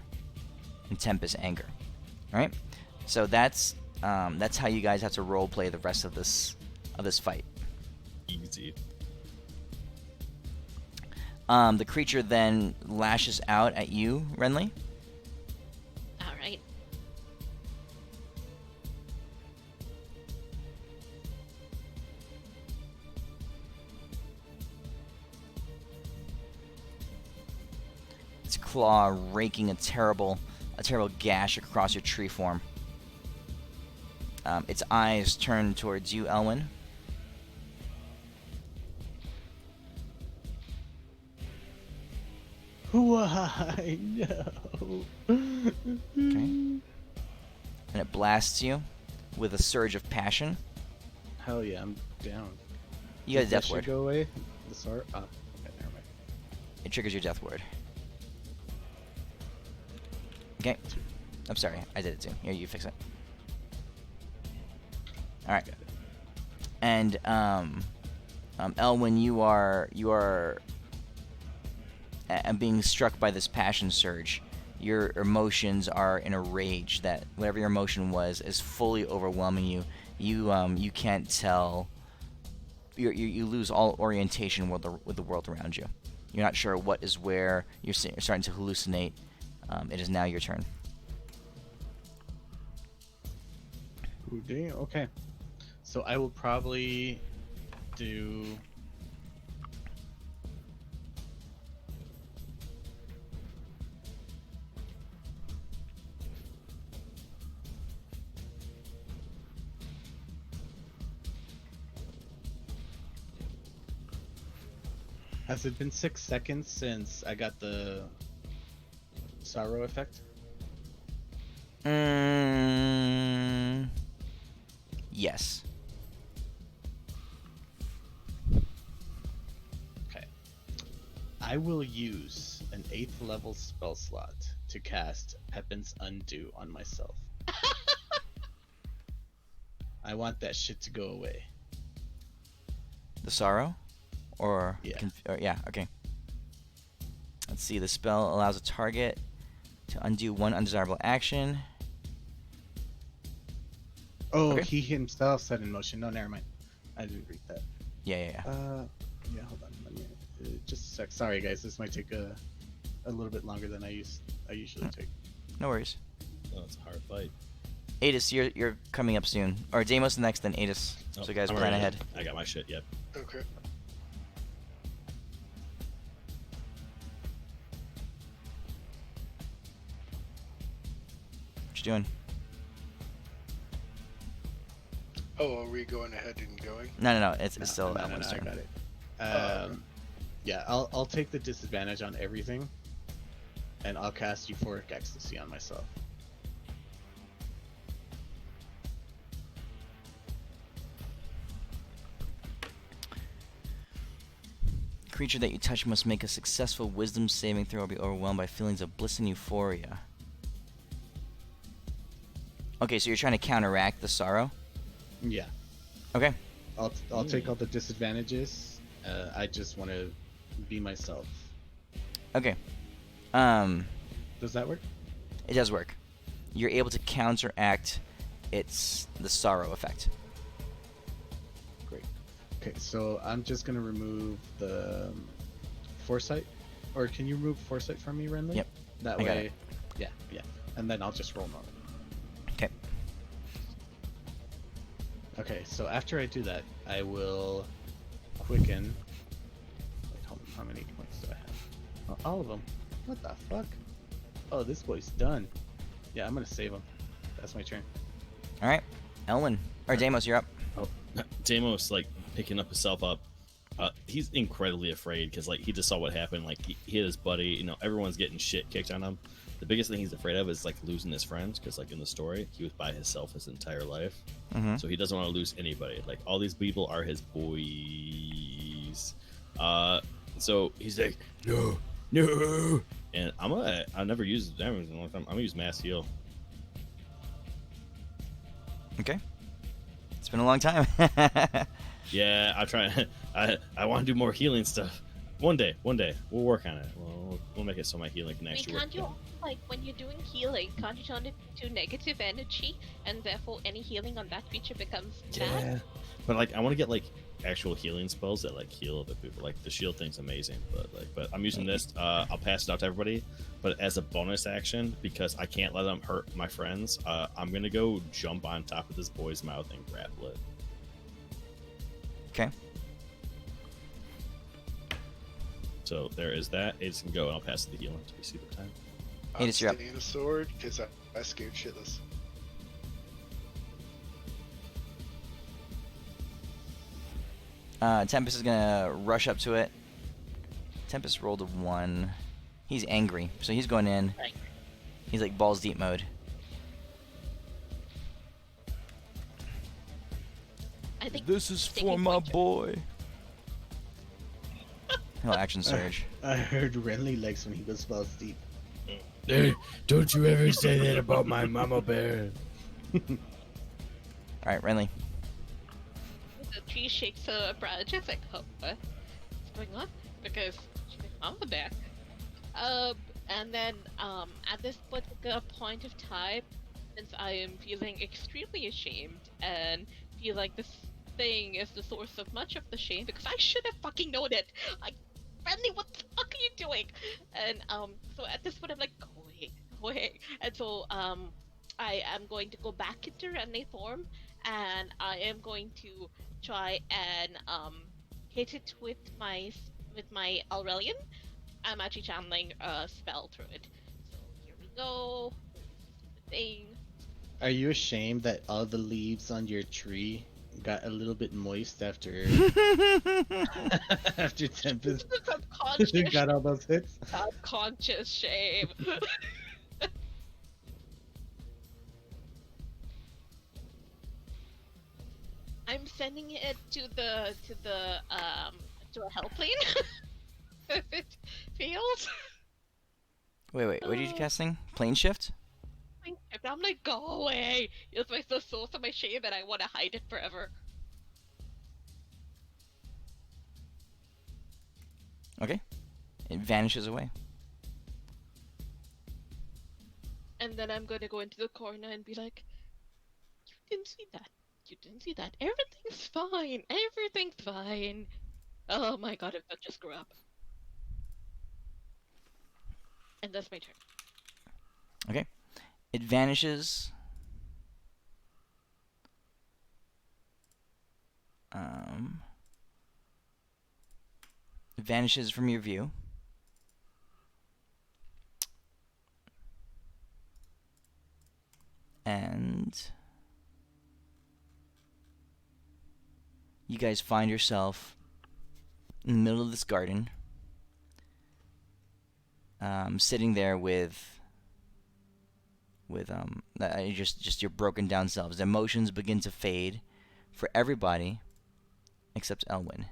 and Tempest, anger. Alright? So that's how you guys have to role play the rest of this fight. Easy. The creature then lashes out at you, Renly. All right. Its claw raking a terrible gash across your tree form. Its eyes turn towards you, Elwyn. Why? No. Okay. And it blasts you with a surge of passion. Hell yeah, I'm down. You got a Does death that shit word. go away? The sword? Oh, okay, never mind. It triggers your death word. Okay. I'm sorry, I did it too. Here, you fix it. Alright. And Elwyn, you are being struck by this passion surge. Your emotions are in a rage that whatever your emotion was is fully overwhelming you. You can't tell. You lose all orientation with the world around you. You're not sure what is where. You're starting to hallucinate. It is now your turn. Ooh, dang, okay. So I will probably do... Has it been 6 seconds since I got the sorrow effect? Yes. Okay. I will use an 8th level spell slot to cast Pepin's Undo on myself. I want that shit to go away. The sorrow? Or Yeah. Yeah, okay. Let's see. The spell allows a target to undo one undesirable action. Oh, Okay. he himself set in motion. No, never mind. I didn't read that. Yeah. Yeah, hold on. Let me just a sec. Sorry, guys. This might take a little bit longer than I usually take. No worries. Oh, it's a hard fight. Adis, you're coming up soon. Or Deimos next, then Adis. Oh, So guys, I'm plan already- ahead. I got my shit. Yep. Okay. What you doing? Oh, are we going ahead and going? No. It's No, still no, Elwin's I turn. got it. okay. Yeah, I'll take the disadvantage on everything, and I'll cast Euphoric Ecstasy on myself. Creature that you touch must make a successful Wisdom saving throw or be overwhelmed by feelings of bliss and euphoria. Okay, so you're trying to counteract the sorrow? Yeah, Okay. I'll take all the disadvantages. I just want to be myself. Okay. Does that work? It does work. You're able to counteract the sorrow effect. Great. Okay, so I'm just gonna remove the foresight, or can you remove foresight from me, Renly? Yep, That I got way. it. Yeah, and then I'll just roll normal. Okay. Okay, so after I do that, I will quicken. Wait, hold on, how many points do I have? Oh, all of them. What the fuck? Oh, this boy's done. Yeah, I'm gonna save him. That's my turn. All right. Elwin. Or Deimos, you're up. Deimos, like, picking up himself up. He's incredibly afraid because, like, he just saw what happened. Like, he hit his buddy. You know, everyone's getting shit kicked on him. The biggest thing he's afraid of is, like, losing his friends because, like, in the story, he was by himself his entire life. Mm-hmm. So he doesn't want to lose anybody. Like, all these people are his boys. So he's like, no. And I never used damage in a long time. I'm gonna use mass heal. Okay. It's been a long time. Yeah, I try. I want to do more healing stuff. One day, we'll work on it. We'll make it so my healing can Wait, actually can't you, work. like, when you're doing healing, can't you turn it to negative energy, and therefore any healing on that creature becomes bad? Yeah, but like I want to get like actual healing spells that like heal other people. Like the shield thing's amazing, but I'm using this. I'll pass it out to everybody, but as a bonus action because I can't let them hurt my friends. I'm gonna go jump on top of this boy's mouth and grapple it. Okay. So there is that. It's can go, and I'll pass the healing to receive the time. Hey, I'm it's your up. staying a sword because I scared shitless. Tempest is gonna rush up to it. Tempest rolled a 1. He's angry, so he's going in. Right. He's like balls deep mode. I think This is taking for my pointer. boy. He'll action surge. I heard Renly likes when he goes balls deep. Hey, don't you ever say that about my mama bear. Alright, Renly. The tree shakes her branch. It's like, oh, what's going on? Because she's like, I'm the bear. And then, at this particular point of time, since I am feeling extremely ashamed and feel like this thing is the source of much of the shame, because I should have fucking known it. Friendly, what the fuck are you doing? And, so at this point, I'm like, go away. And so, I am going to go back into Renly form, and I am going to try and hit it with my Aurelian. I'm actually channeling a spell through it. So here we go. Thing. Are you ashamed that all the leaves on your tree got a little bit moist after after Tempest Subconscious, got all those hits? subconscious shame. I'm sending it to a hell plane. if it fails. Wait, what are you casting? Plane shift? I'm like, go away. It's my the source of my shame, and I want to hide it forever. Okay. It vanishes away. And then I'm going to go into the corner and be like, you didn't see that. You didn't see that. Everything's fine. Everything's fine. Oh my god, if that just grew up. And that's my turn. Okay. It vanishes. It vanishes from your view. And you guys find yourself in the middle of this garden, sitting there with just your broken down selves. The emotions begin to fade for everybody except Elwyn.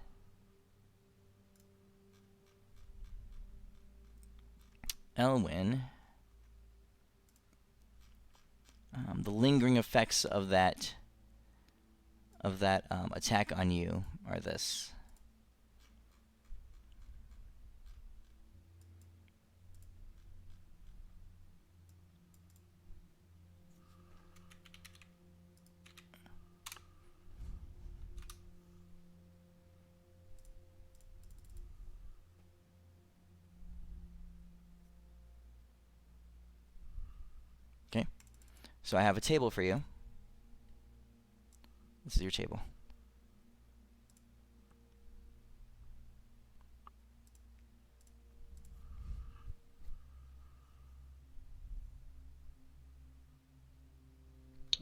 Elwyn, the lingering effects of that attack on you are this. Okay, so I have a table for you. This is your table.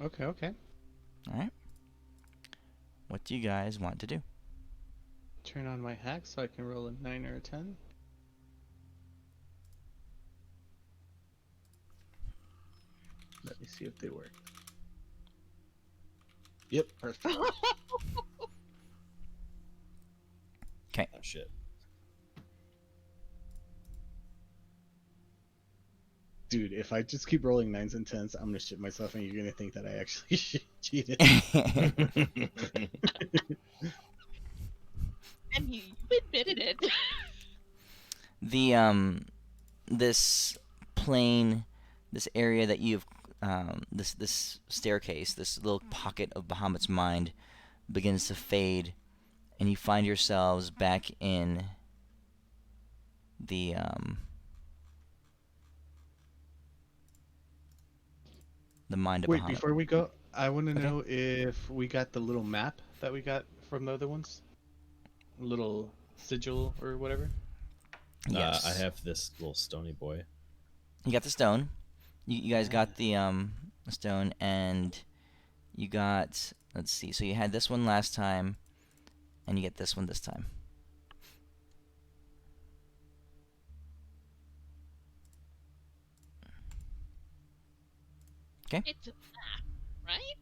Okay, okay. All right. What do you guys want to do? Turn on my hack so I can roll a 9 or a 10. Let me see if they work. Yep, perfect. Okay. Oh shit. Dude, if I just keep rolling 9s and 10s, I'm gonna shit myself and you're gonna think that I actually cheated. And you admitted it. This plane, this area that you've this staircase, this little pocket of Bahamut's mind begins to fade, and you find yourselves back in the mind of Wait, Bahamut. before we go, I want to Okay. know if we got the little map that we got from the other ones. Little sigil or whatever. Yes. I have this little stony boy. You got the stone. You guys got the stone, and you got, let's see. So you had this one last time, and you get this one this time. Okay. It's a map, right?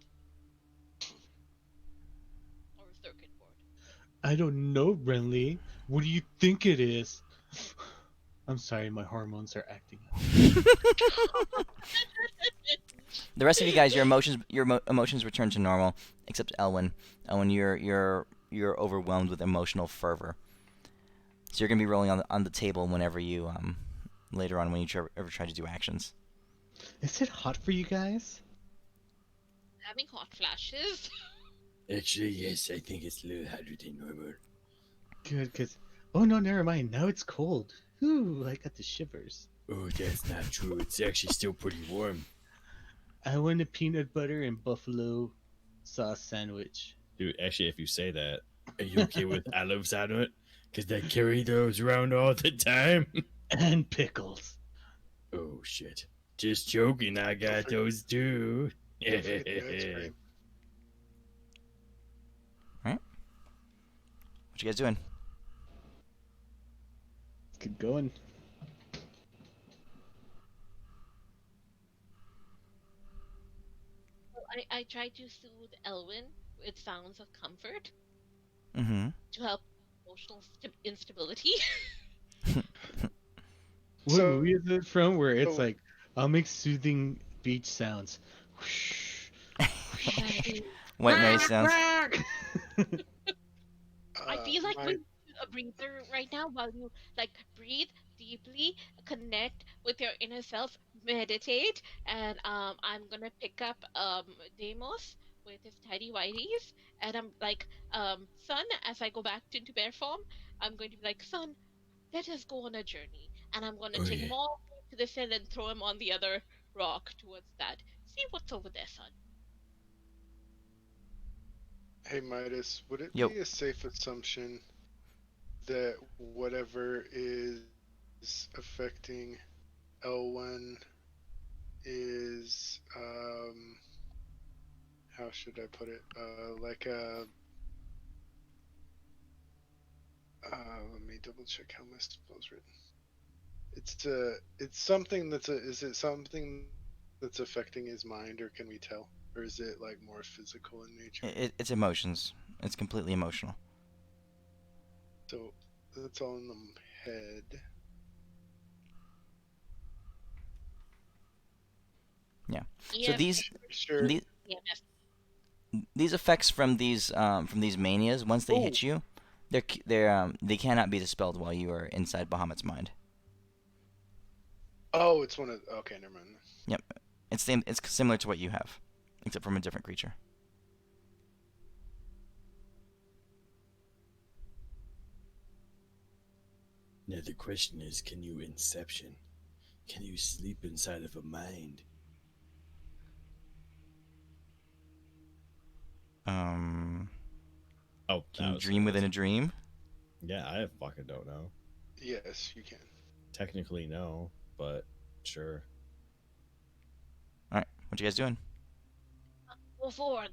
Or a circuit board. I don't know, Brenly. What do you think it is? I'm sorry, my hormones are acting up. The rest of you guys, your emotions return to normal, except Elwyn. Elwyn, you're overwhelmed with emotional fervor. So you're gonna be rolling on the table whenever you later on when you ever try to do actions. Is it hot for you guys? Having hot flashes. Actually, yes, I think it's a little hotter than normal. Good, cause oh no, never mind. Now it's cold. Ooh, I got the shivers. Oh, that's not true. It's actually still pretty warm. I want a peanut butter and buffalo sauce sandwich. Dude, actually, if you say that, Are you okay with olives on it? Because I carry those around all the time. And pickles. Oh, shit. Just joking, I got those too. Don't forget the ice cream. What you guys doing? Let's keep going. I try to soothe Elwyn with sounds of comfort Mm-hmm. to help emotional instability. What So, movie is it from? Where it's like, I'll make soothing beach sounds. Whoosh, whoosh, White noise quack, sounds. quack. I feel like my we need a breather right now while you like breathe deeply, connect with your inner self, meditate, and I'm gonna pick up Deimos with his tidy whities, and I'm like, son, as I go back into bear form, I'm going to be like, son, let us go on a journey, and I'm gonna Oh, take yeah. him all the way to this hill and throw him on the other rock towards that. See what's over there, son. Hey Midas, would it Yo. be a safe assumption that whatever is affecting Elwen is how should I put it? Like a let me double check how my spell's written. It's something is it something that's affecting his mind, or can we tell? Or is it like more physical in nature? It's emotions. It's completely emotional. So that's all in the head. Yeah. So Yes, Sure. yes. these effects from these manias, once they Ooh. hit you, they cannot be dispelled while you are inside Bahamut's mind. Oh, it's one of. Okay, never mind. Yep. It's similar to what you have, except from a different creature. Now the question is, can you inception? Can you sleep inside of a mind? Oh, Can that you was dream within a dream? Yeah, I fucking don't know. Yes, you can. Technically, no, but sure. All right. What you guys doing? Go forward.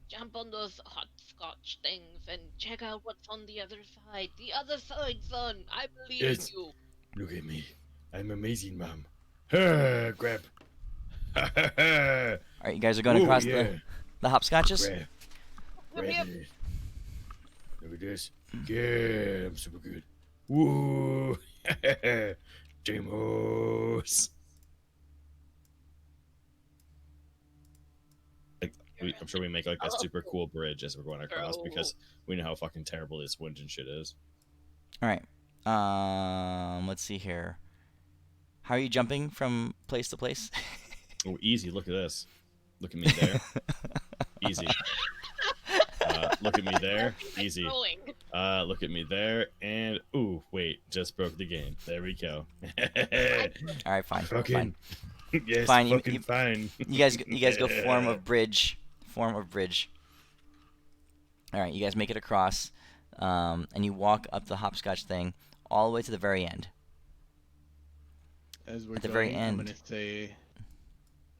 Jump on those hopscotch things and check out what's on the other side. The other side, son. I believe in Yes. you. Look at me. I'm amazing, Mom. Ha! Grab. Ha ha ha! All right. You guys are going Oh, across yeah. the hopscotches. Grab. Yep, Grab yep. it. Look at this. Yeah, I'm super good. Woo! Demos. Like, I'm sure we make like a Oh, super cool bridge as we're going across bro. because we know how fucking terrible this wind and shit is. All right. Let's see here. How are you jumping from place to place? Oh, easy. Look at this. Look at me there. Easy. Look at me there. Like Easy. throwing. Look at me there. And, ooh, wait. Just broke the game. There we go. All right. Fine. Fucking. Yes, Fine, fucking fine. You guys go form of bridge. Form of bridge. All right. You guys make it across, and you walk up the hopscotch thing all the way to the very end. As we're At the going, very I'm end. gonna say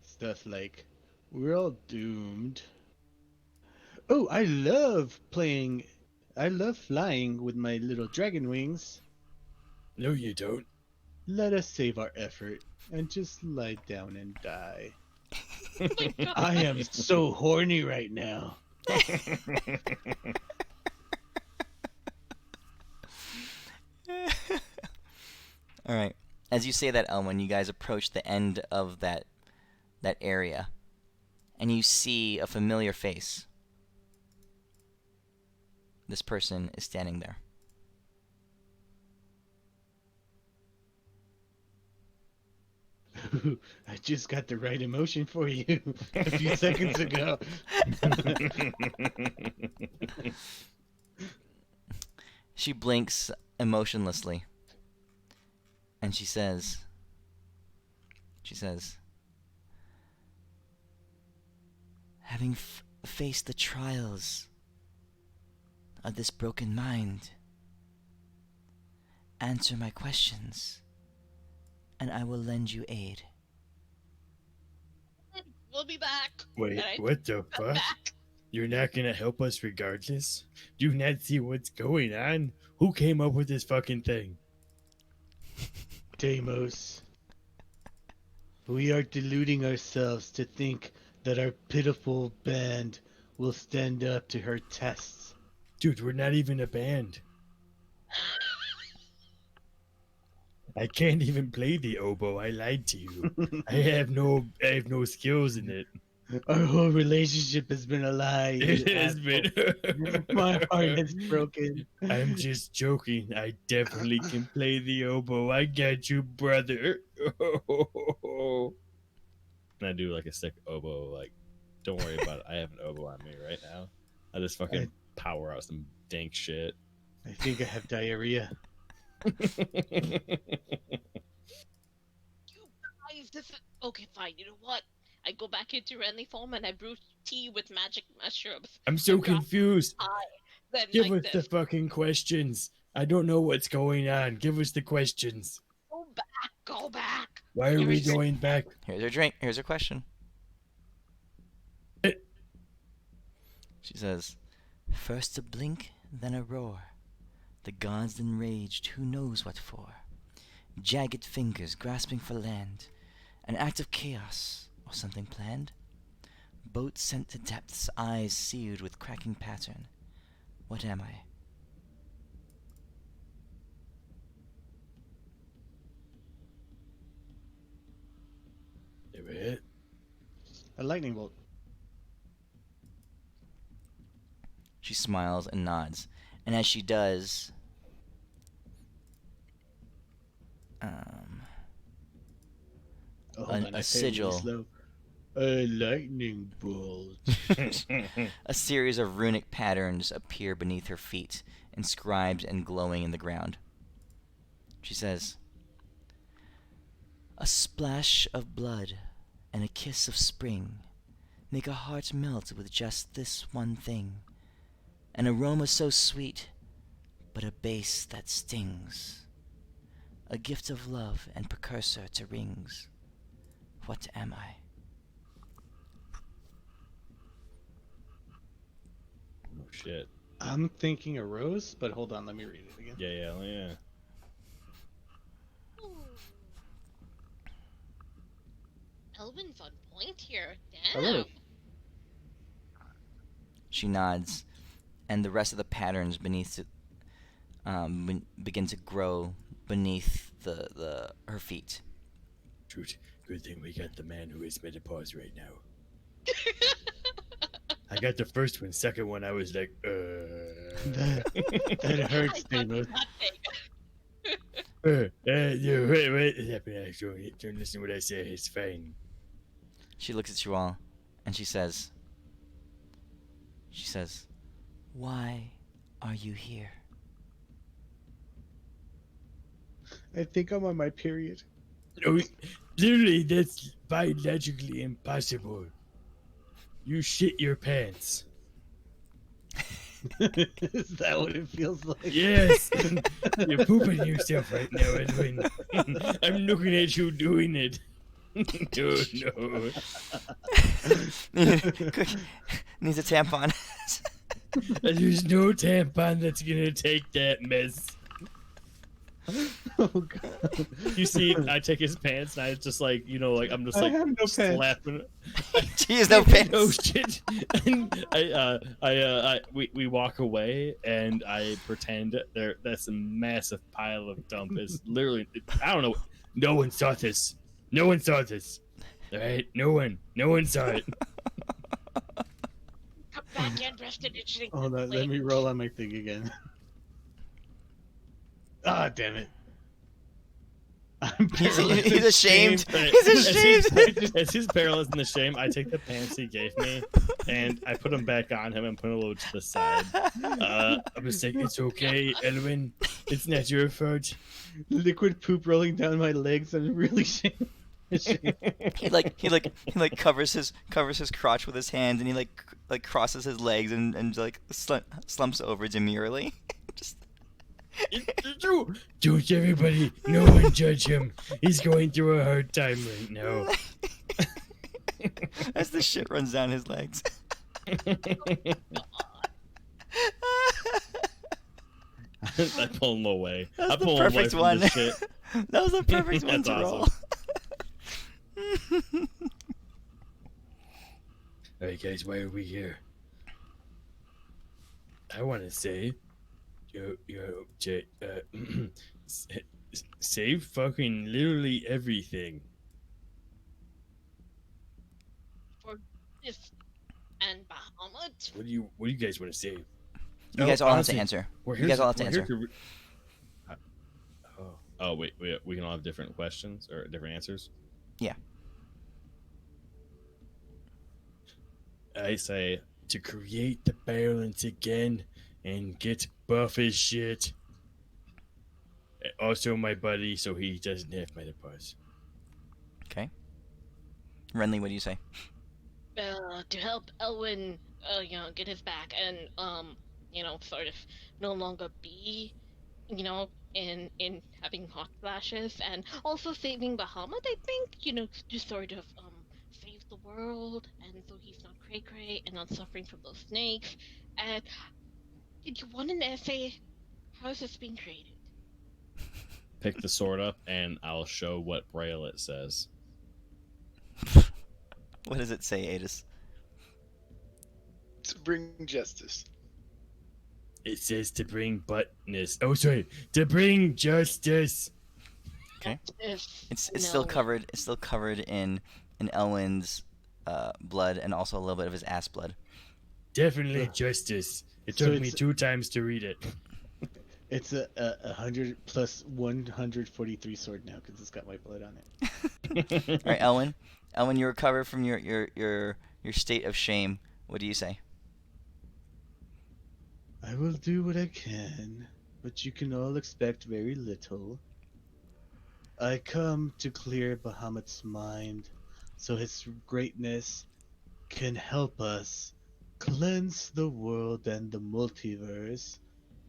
stuff like, "We're all doomed." Oh, I love playing. I love flying with my little dragon wings. No, you don't. Let us save our effort and just lie down and die. Oh my god. I am so horny right now. All right. As you say that, Elwyn, you guys approach the end of that area, and you see a familiar face. This person is standing there. I just got the right emotion for you a few seconds ago. She blinks emotionlessly, and she says, having faced the trials of this broken mind, answer my questions, and I will lend you aid. We'll be back. Wait, Alright, what the come fuck? back. You're not gonna help us regardless? Do you not see what's going on? Who came up with this fucking thing? Deimos, we are deluding ourselves to think that our pitiful band will stand up to her tests. Dude, we're not even a band. I can't even play the oboe. I lied to you. I have no skills in it. Our whole relationship has been a lie. It You has asshole. My heart been. is broken. I'm just joking. I definitely can play the oboe. I got you, brother. And I do like a sick oboe. Like, don't worry about it. I have an oboe on me right now. I just fucking power out some dank shit. I think I have diarrhea. You guys, this is okay. Fine. You know what? I go back into Renly form and I brew tea with magic mushrooms. I'm so and drop confused. pie. Then Give like us the this. fucking questions. I don't know what's going on. Give us the questions. Go back. Go back. Why are we Here's your- going back? Here's her drink. Here's her question. Eh. She says, "First a blink, then a roar. The gods enraged, who knows what for? Jagged fingers grasping for land. An act of chaos, or something planned? Boat sent to depths, eyes seared with cracking pattern. What am I?" A lightning bolt. She smiles and nods, and as she does, Oh, hold on, I a say it really sigil, slow. A lightning bolt. a series of runic patterns appear beneath her feet, inscribed and glowing in the ground. She says, "A splash of blood and a kiss of spring make a heart melt with just this one thing. An aroma so sweet, but a base that stings. A gift of love and precursor to rings. What am I?" Oh shit. I'm thinking a rose, but hold on, let me read it again. Yeah. Ooh. Elvin's on point here. Hello. Damn. She nods, and the rest of the patterns beneath it begin to grow beneath her feet. Shoot, good thing we got the man who is menopause right now. I got the first one. Second one, I was like, That hurts, Deimos. Wait. Don't listen to what I say. It's fine. She looks at you all, and she says, "Why are you here?" I think I'm on my period. No, literally, that's biologically impossible. You shit your pants. Is that what it feels like? Yes, you're pooping yourself right now, Edwin. I'm looking at you doing it. No. Needs a tampon. There's no tampon that's gonna take that mess. Oh god. You see, I take his pants and I just like, I'm just I like have no pants. slapping. She has no pants. Oh shit! And we walk away and I pretend that's a massive pile of dump is literally, I don't know. No one saw this. No one saw this. All right, no one saw it. Come back and rest in it. Hold on, let me roll on my thing again. Ah, damn it. I'm He's paralyzed in ashamed. shame. He's ashamed. As he's paralyzed in the shame, I take the pants he gave me and I put them back on him and put them a little to the side. I'm just saying, it's okay, Elwin. It's not your fault. Liquid poop rolling down my legs. I'm really ashamed. He covers his crotch with his hands, and he like crosses his legs and slumps over demurely. Just Don't everybody, no one judge him. He's going through a hard time right now. as the shit runs down his legs. I pull him away. That's I the pull him away perfect from one. the shit. That was the perfect one That's to roll. awesome. Alright guys, why are we here? I want to say, Save fucking literally everything. For this and Bahamut. What do you guys want to save? You guys all have to honestly, answer. We're You here guys to, all have to we're here answer. to. Oh wait, we can all have different questions or different answers. Yeah. I say to create the balance again and get buff as shit. Also, my buddy, so he doesn't have menopause. Okay. Renly, what do you say? To help Elwin, get his back and sort of no longer be, in having hot flashes, and also saving Bahamut. I think, to sort of save the world, and so he's not cray cray and not suffering from those snakes. And did you want an essay? How's this being created? Pick the sword up, and I'll show what braille it says. What does it say, Adis? To bring justice. It says to bring buttness. Oh, sorry, to bring justice. Okay. It's No. still covered. It's still covered in Elwin's blood and also a little bit of his ass blood. Definitely Ugh. justice. It So took me it's- 2 times to read it. It's a 100 plus 143 sword now because it's got my blood on it. All right, Elwin. Elwin, you recover from your state of shame. What do you say? I will do what I can, but you can all expect very little. I come to clear Bahamut's mind so his greatness can help us cleanse the world and the multiverse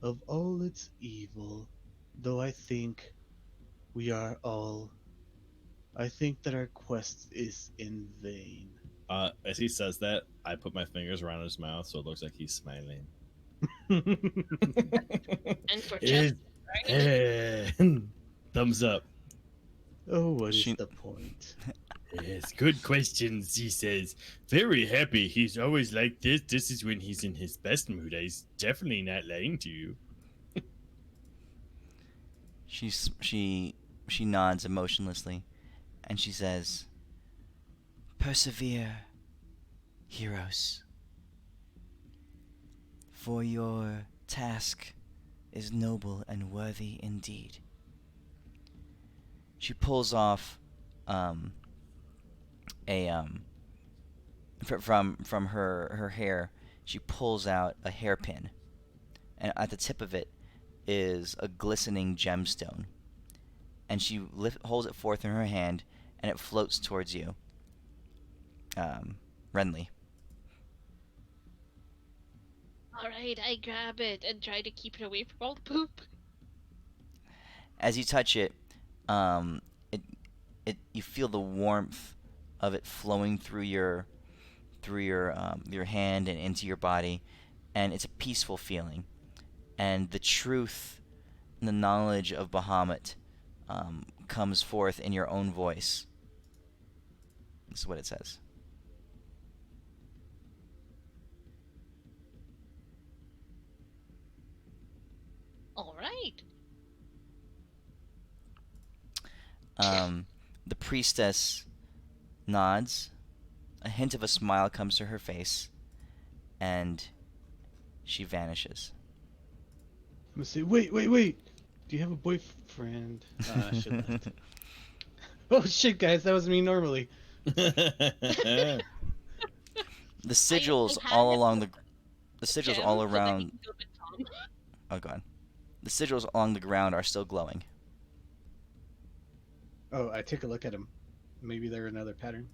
of all its evil, though I think that our quest is in vain. As he says that, I put my fingers around his mouth so it looks like he's smiling. And for Is- justice, right? Thumbs up. Oh, what is She- the point? Yes, good questions, he says. Very happy. He's always like this. This is when he's in his best mood. He's definitely not lying to you. She nods emotionlessly, and she says, "Persevere, heroes. For your task is noble and worthy indeed." She pulls off from her hair. She pulls out a hairpin, and at the tip of it is a glistening gemstone. And she holds it forth in her hand, and it floats towards you, Renly. Alright, I grab it and try to keep it away from all the poop. As you touch it, you feel the warmth of it flowing through your hand and into your body, and it's a peaceful feeling. And the truth and the knowledge of Bahamut comes forth in your own voice. This is what it says. Alright. The priestess nods. A hint of a smile comes to her face, and she vanishes. I'm gonna say, wait. Do you have a boyfriend? I should left. Oh shit, guys, that was me normally. The sigils I had all it along with the sigils gem all so that we around. can go with Tom. Oh god, the sigils along the ground are still glowing. Oh, I take a look at him. Maybe they're another pattern.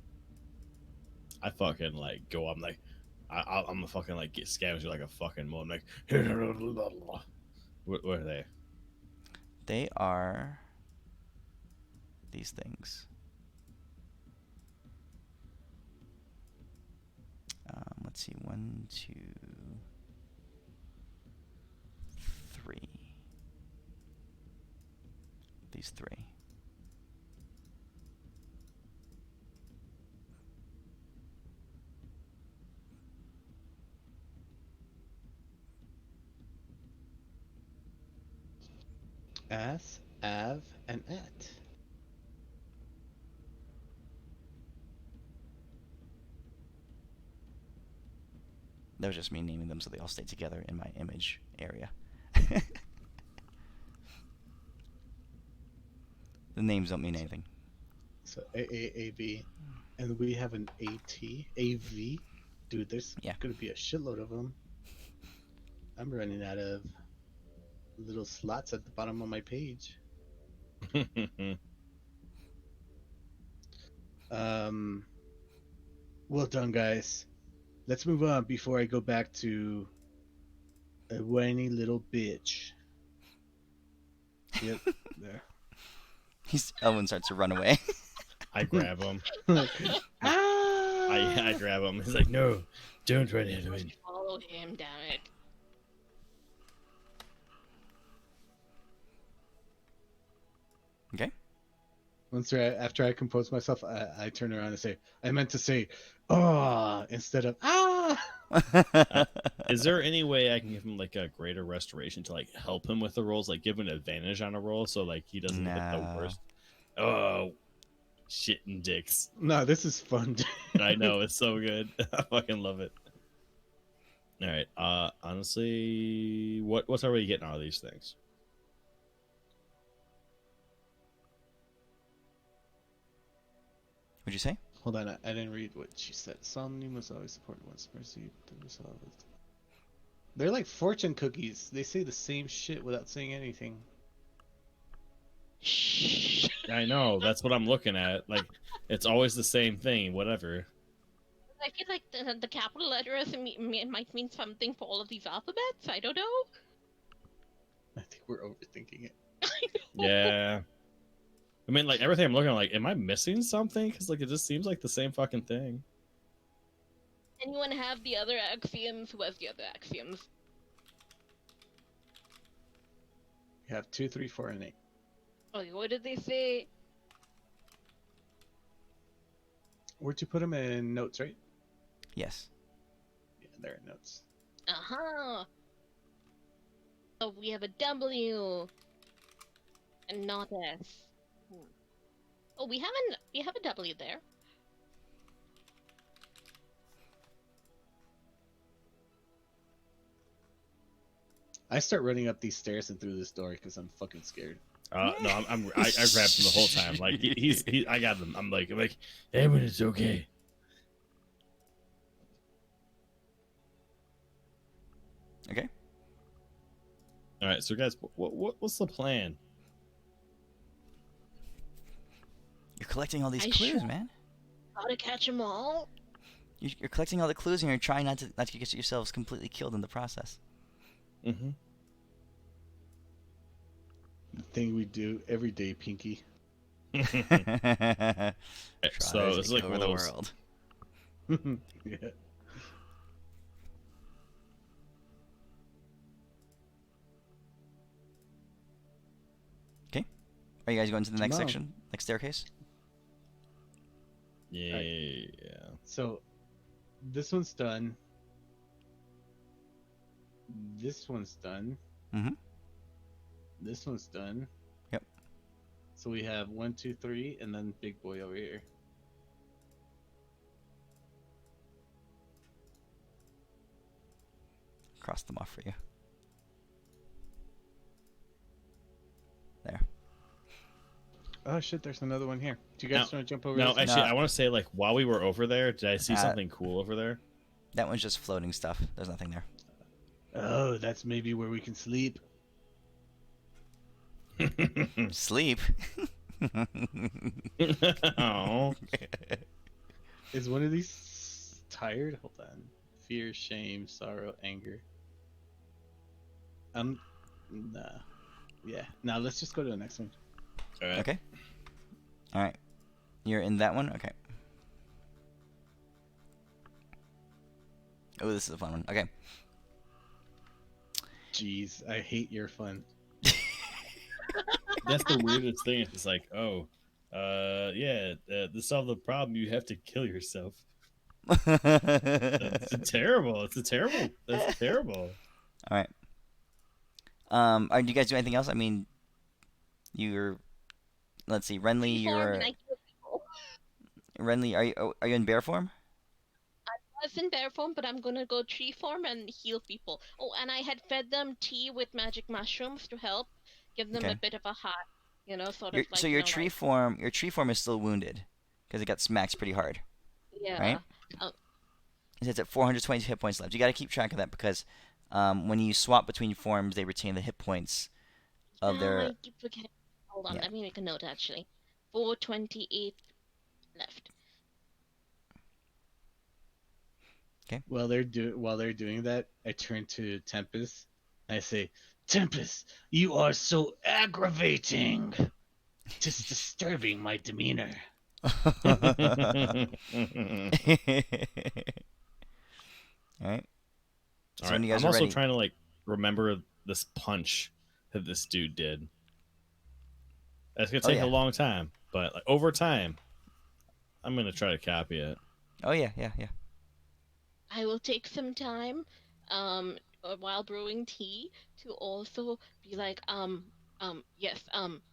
I fucking like go. I'm like, I'm a fucking like get scavenger like a fucking mole. I'm like, what are they? They are these things. Let's see, 1, 2, 3. These 3. Ass, Av, and Et. That was just me naming them so they all stay together in my image area. The names don't mean anything. So AAAV. And we have an AT, AV. Dude, there's going to be a shitload of them. I'm running out of little slots at the bottom of my page. Well done, guys. Let's move on before I go back to a whiny little bitch. Yep, there. Elwin starts to run away. I grab him. Ah! I grab him. He's like, no, don't run, Edwin. Follow him, damn it. Okay. After I compose myself, I turn around and say, I meant to say, oh, instead of, ah! Is there any way I can give him like a greater restoration to like help him with the rolls, like give him an advantage on a roll so like he doesn't get the worst? Oh, shit and dicks. No, this is fun. I know, it's so good. I fucking love it. All right. Honestly, what's already getting out of these things? What'd you say? Hold on, I didn't read what she said. Somni must always support one's mercy. They're like fortune cookies. They say the same shit without saying anything. I know. That's what I'm looking at. Like, it's always the same thing. Whatever. I feel like the capital letters might mean something for all of these alphabets. I don't know. I think we're overthinking it. Yeah. I mean, like, everything I'm looking at, like, am I missing something? Because, like, it just seems like the same fucking thing. Anyone have the other axioms? Who has the other axioms? You have 2, 3, 4, and 8. Oh, what did they say? Where'd you put them in notes, right? Yes. Yeah, they're in notes. Uh-huh. Oh, we have a W. And not S. Oh, we have a W there. I start running up these stairs and through this door because I'm fucking scared. No, I grabbed him the whole time. Like, I got him. I'm like, Edwin, it's okay. Okay. all right. So, guys, what's the plan? You're collecting all these I clues, sure- man. Gotta catch them all. You're collecting all the clues, and you're trying not to get yourselves completely killed in the process. Mm-hmm. The thing we do every day, Pinky. Try So to it's take like over one the of those- world. Yeah. Okay. Are you guys going to the next Tomorrow. section? Next staircase? Yeah. So, this one's done. This one's done. Mhm. This one's done. Yep. So we have 1, 2, 3, and then big boy over here. Cross them off for you. There. Oh shit! There's another one here. Do you guys No, want to jump over? No, this one? actually, No. I want to say, like, while we were over there, did I see Uh, something cool over there? That one's just floating stuff. There's nothing there. Oh, that's maybe where we can sleep. Sleep? Oh. Is one of these tired? Hold on. Fear, shame, sorrow, anger. Nah. Yeah. Now let's just go to the next one. All right. Okay. Alright. You're in that one? Okay. Oh, this is a fun one. Okay. Jeez, I hate your fun. That's the weirdest thing. It's like, oh, yeah, to solve the problem, you have to kill yourself. It's terrible. That's terrible. Alright. Do you guys do anything else? I mean, you're. Let's see, Renly. Tree form and You're I kill people. Renly. Are you in bear form? I was in bear form, but I'm gonna go tree form and heal people. Oh, and I had fed them tea with magic mushrooms to help give them a Okay. bit of a high, sort Your of so like, your tree form. Your tree form is still wounded because it got smacked pretty hard, right? yeah. Um, It's at 420 hit points left. You got to keep track of that because when you swap between forms, they retain the hit points of now their. I keep forgetting. Hold on, Yeah. let me make a note actually. 428 left. While they're doing that, I turn to Tempest. I say, Tempest, you are so aggravating. Tis disturbing my demeanor. All right. So All right. when you guys I'm are also ready, trying to like remember this punch that this dude did. That's gonna Oh, take a yeah. long time, but like over time, I'm gonna try to copy it. oh yeah, yeah, yeah. I will take some time, while brewing tea to also be like, yes,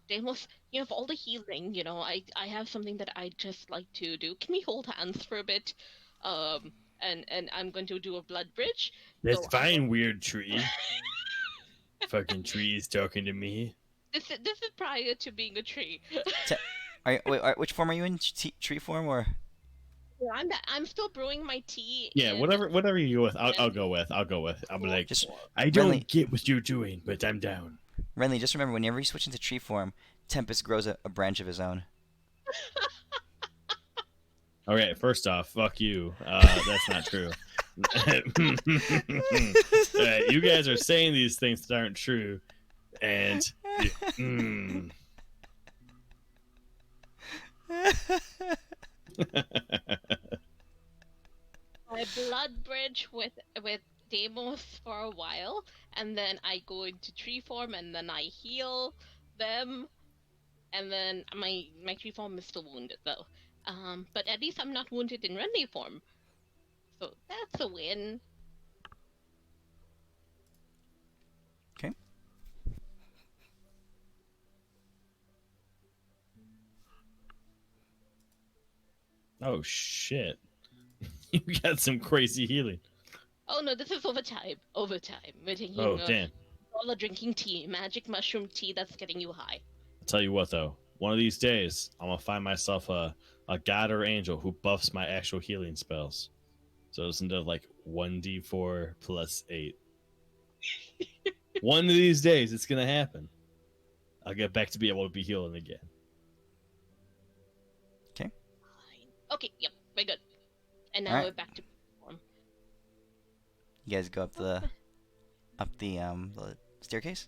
Demos, for all the healing, I have something that I just like to do. Can we hold hands for a bit? And I'm going to do a blood bridge. That's So fine, weird tree. Fucking trees talking to me. this is prior to being a tree. Which form are you in? Tree form or? Yeah, I'm still brewing my tea Yeah, in. whatever you go with, I'll go with. I'll go with. I'll be like, Just I Renly, don't get what you're doing, but I'm down. Renly. Just remember, whenever you switch into tree form, Tempest grows a branch of his own. okay, first off, fuck you. That's not true. You guys are saying these things that aren't true, and mm. I blood bridge with Deimos for a while, and then I go into tree form, and then I heal them, and then my tree form is still wounded though. But at least I'm not wounded in Renly form, so that's a win. Okay. Oh shit, you got some crazy healing. Oh no, this is overtime. Overtime. We're taking Oh damn. all the drinking tea, magic mushroom tea that's getting you high. I'll tell you what though, one of these days I'm gonna find myself a god or angel who buffs my actual healing spells. So it's instead of like 1d4 plus 8. One of these days it's gonna happen. I'll get back to be able to be healing again. Fine. Okay, yep, we're good. And now Alright. we're back to form. You guys go up the staircase.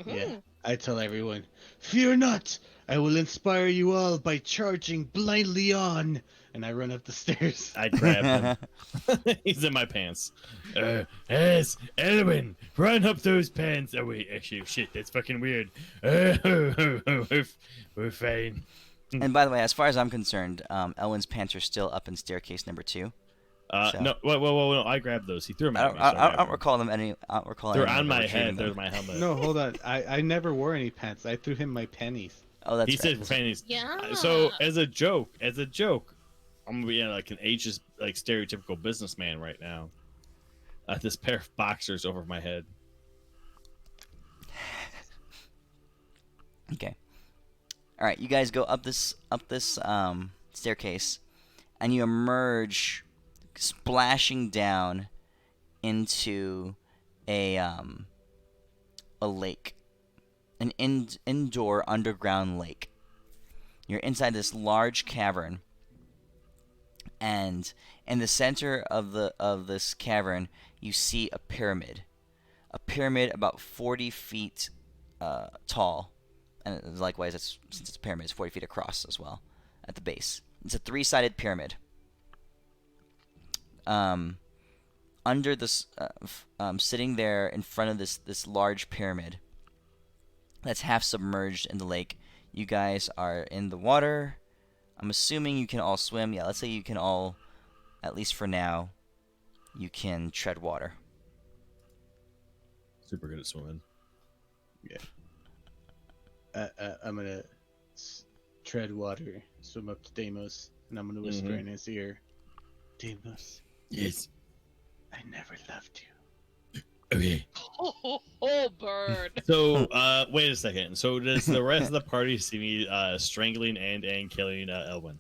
Yeah. I tell everyone, fear not! I will inspire you all by charging blindly on! And I run up the stairs. I grab him. He's in my pants. Yes, Elwin, run up those pants. Oh, wait, actually, shit, that's fucking weird. We're fine. And by the way, as far as I'm concerned, Elwin's pants are still up in staircase number 2. So- No, no, I grabbed those. He threw them I at don't, me. So I I grabbed don't them. recall them any. I don't recall They're anyone on ever my retrieving head. them. They're my helmet. No, hold on. I never wore any pants. I threw him my pennies. Oh, that's He right. said that's right. panties. Yeah. So as a joke, I'm gonna be like an ageist, like stereotypical businessman right now. This pair of boxers over my head. Okay. All right, you guys go up this staircase, and you emerge, splashing down into a lake, an indoor underground lake. You're inside this large cavern, and in the center of this cavern, you see a pyramid about 40 feet tall, and likewise, since it's a pyramid, it's 40 feet across as well at the base. It's a 3-sided pyramid. Under this, sitting there in front of this large pyramid that's half submerged in the lake. You guys are in the water. I'm assuming you can all swim. Yeah, let's say you can all, at least for now, you can tread water. Super good at swimming. Yeah. I'm gonna tread water, swim up to Deimos, and I'm gonna whisper in his ear, Deimos, Yes. I never loved you. Okay. Oh, bird. So, wait a second. So, does the rest of the party see me strangling and killing Elwin?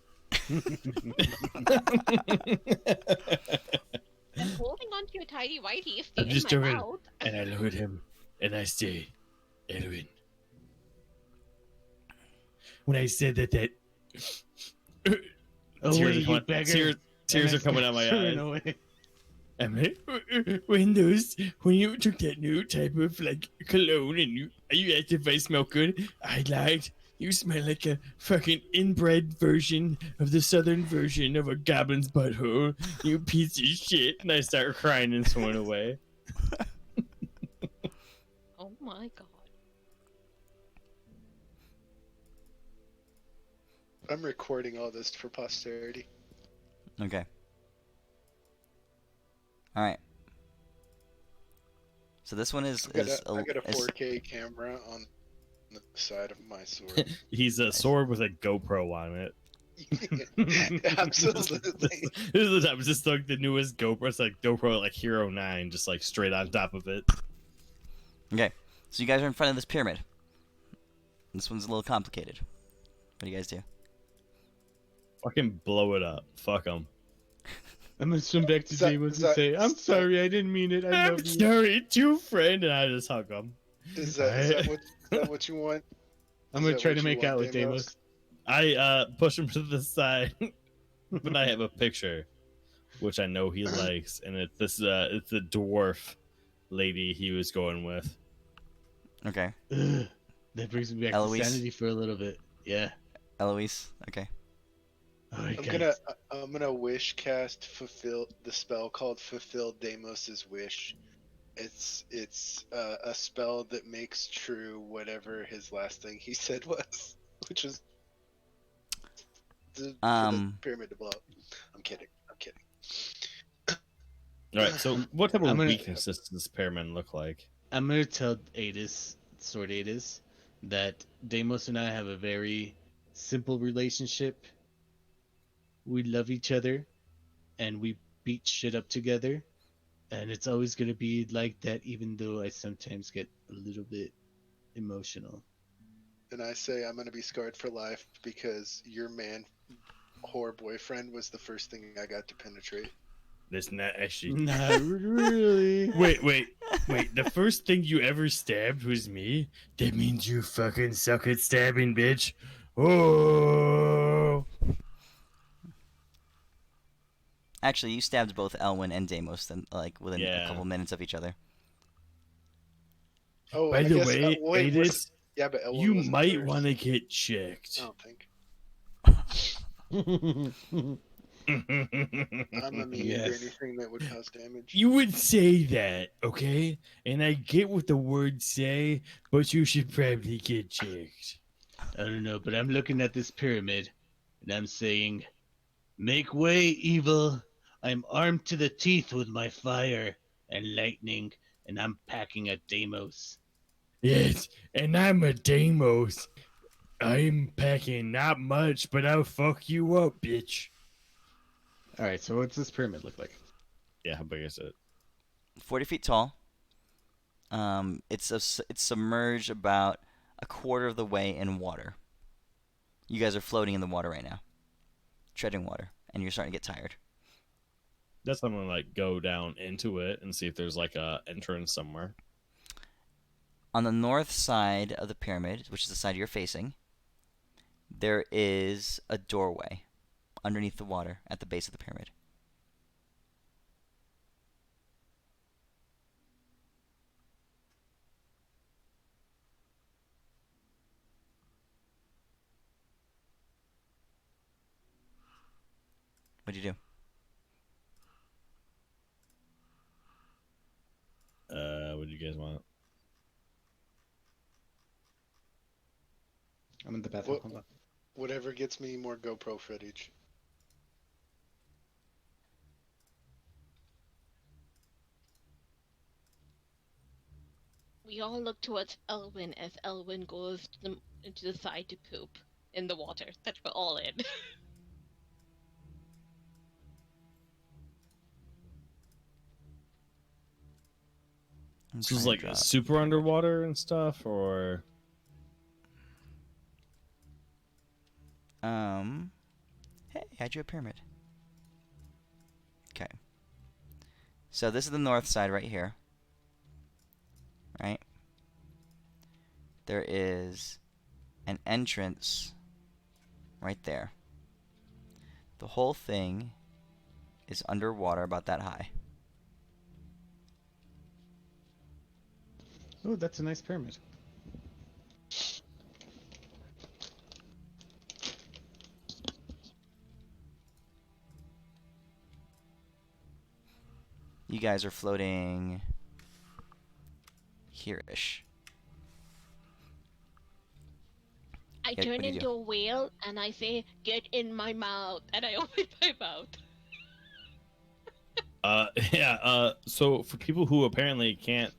I'm holding onto your tiny whitey I'm still in just my over mouth. and I look at him and I say, Edwin. When I said that Away, you beggar! tears And I are coming out start my swimming eyes. away. I'm like, when you took that new type of like cologne and you asked if I smell good, I lied. You smell like a fucking inbred version of the southern version of a goblin's butthole. You piece of shit. And I start crying and swimming away. Oh my god. I'm recording all this for posterity. Okay. All right. So this one is I got a 4K camera on the side of my sword. He's a sword with a GoPro on it. Absolutely. This is the time. It's just like the newest GoPro. It's like GoPro like Hero 9, just like straight on top of it. Okay. So you guys are in front of this pyramid. This one's a little complicated. What do you guys do? Fucking blow it up. Fuck them. I'm gonna swim back to Deimos and say, I'm sorry, I didn't mean it. I I'm love you. sorry, too, friend. And I just hug him. Is that what you want? I'm Is gonna that try what to you make want, out with Deimos? Deimos. I push him to the side, but I have a picture, which I know he likes, and it's this. It's the dwarf lady he was going with. Okay. Ugh, that brings me back Eloise? to sanity for a little bit. Yeah. Eloise. Okay. All right, I'm guys. gonna wish cast fulfill the spell called Fulfill Deimos's Wish. It's a spell that makes true whatever his last thing he said was, which was for the pyramid to blow up. I'm kidding. All right. So, what type I'm of gonna- weakness does this pyramid look like? I'm gonna tell Sword Adis, that Deimos and I have a very simple relationship. We love each other, and we beat shit up together, and it's always gonna be like that, even though I sometimes get a little bit emotional. And I say I'm gonna be scarred for life because your whore boyfriend was the first thing I got to penetrate. That's not actually. Not really. wait. The first thing you ever stabbed was me? That means you fucking suck at stabbing, bitch. Oh. Actually, you stabbed both Elwin and Deimos like within a Yeah. couple minutes of each other. Oh, By I the guess, way, wait, Adis, yeah, but Elwin you wasn't might first. want to get checked. I don't think. Yes. I'm immune to anything that would cause damage. You would say that, okay? And I get what the words say, but you should probably get checked. I don't know, but I'm looking at this pyramid, and I'm saying, make way, evil. I'm armed to the teeth with my fire and lightning, and I'm packing a Deimos. Yes, and I'm a Deimos. I'm packing not much, but I'll fuck you up, bitch. All right, so what's this pyramid look like? Yeah, how big is it? 40 feet tall. It's submerged about a quarter of the way in water. You guys are floating in the water right now, treading water, and you're starting to get tired. That's I'm gonna like go down into it and see if there's like a entrance somewhere. On the north side of the pyramid, which is the side you're facing, there is a doorway underneath the water at the base of the pyramid. What do you do? What do you guys want? I'm in the bathroom. What- Hold on. Whatever gets me more GoPro footage. We all look towards Elwyn as Elwyn goes into the side to poop in the water that we're all in. I'm So it's trying to like drop super pyramid. underwater and stuff, or Hey, I drew a pyramid. Okay. So this is the north side right here. Right? There is an entrance right there. The whole thing is underwater about that high. Oh, that's a nice pyramid. You guys are floating here-ish. I Yeah, turn what do you into do? a whale and I say, "Get in my mouth," and I open my mouth. yeah. So for people who apparently can't,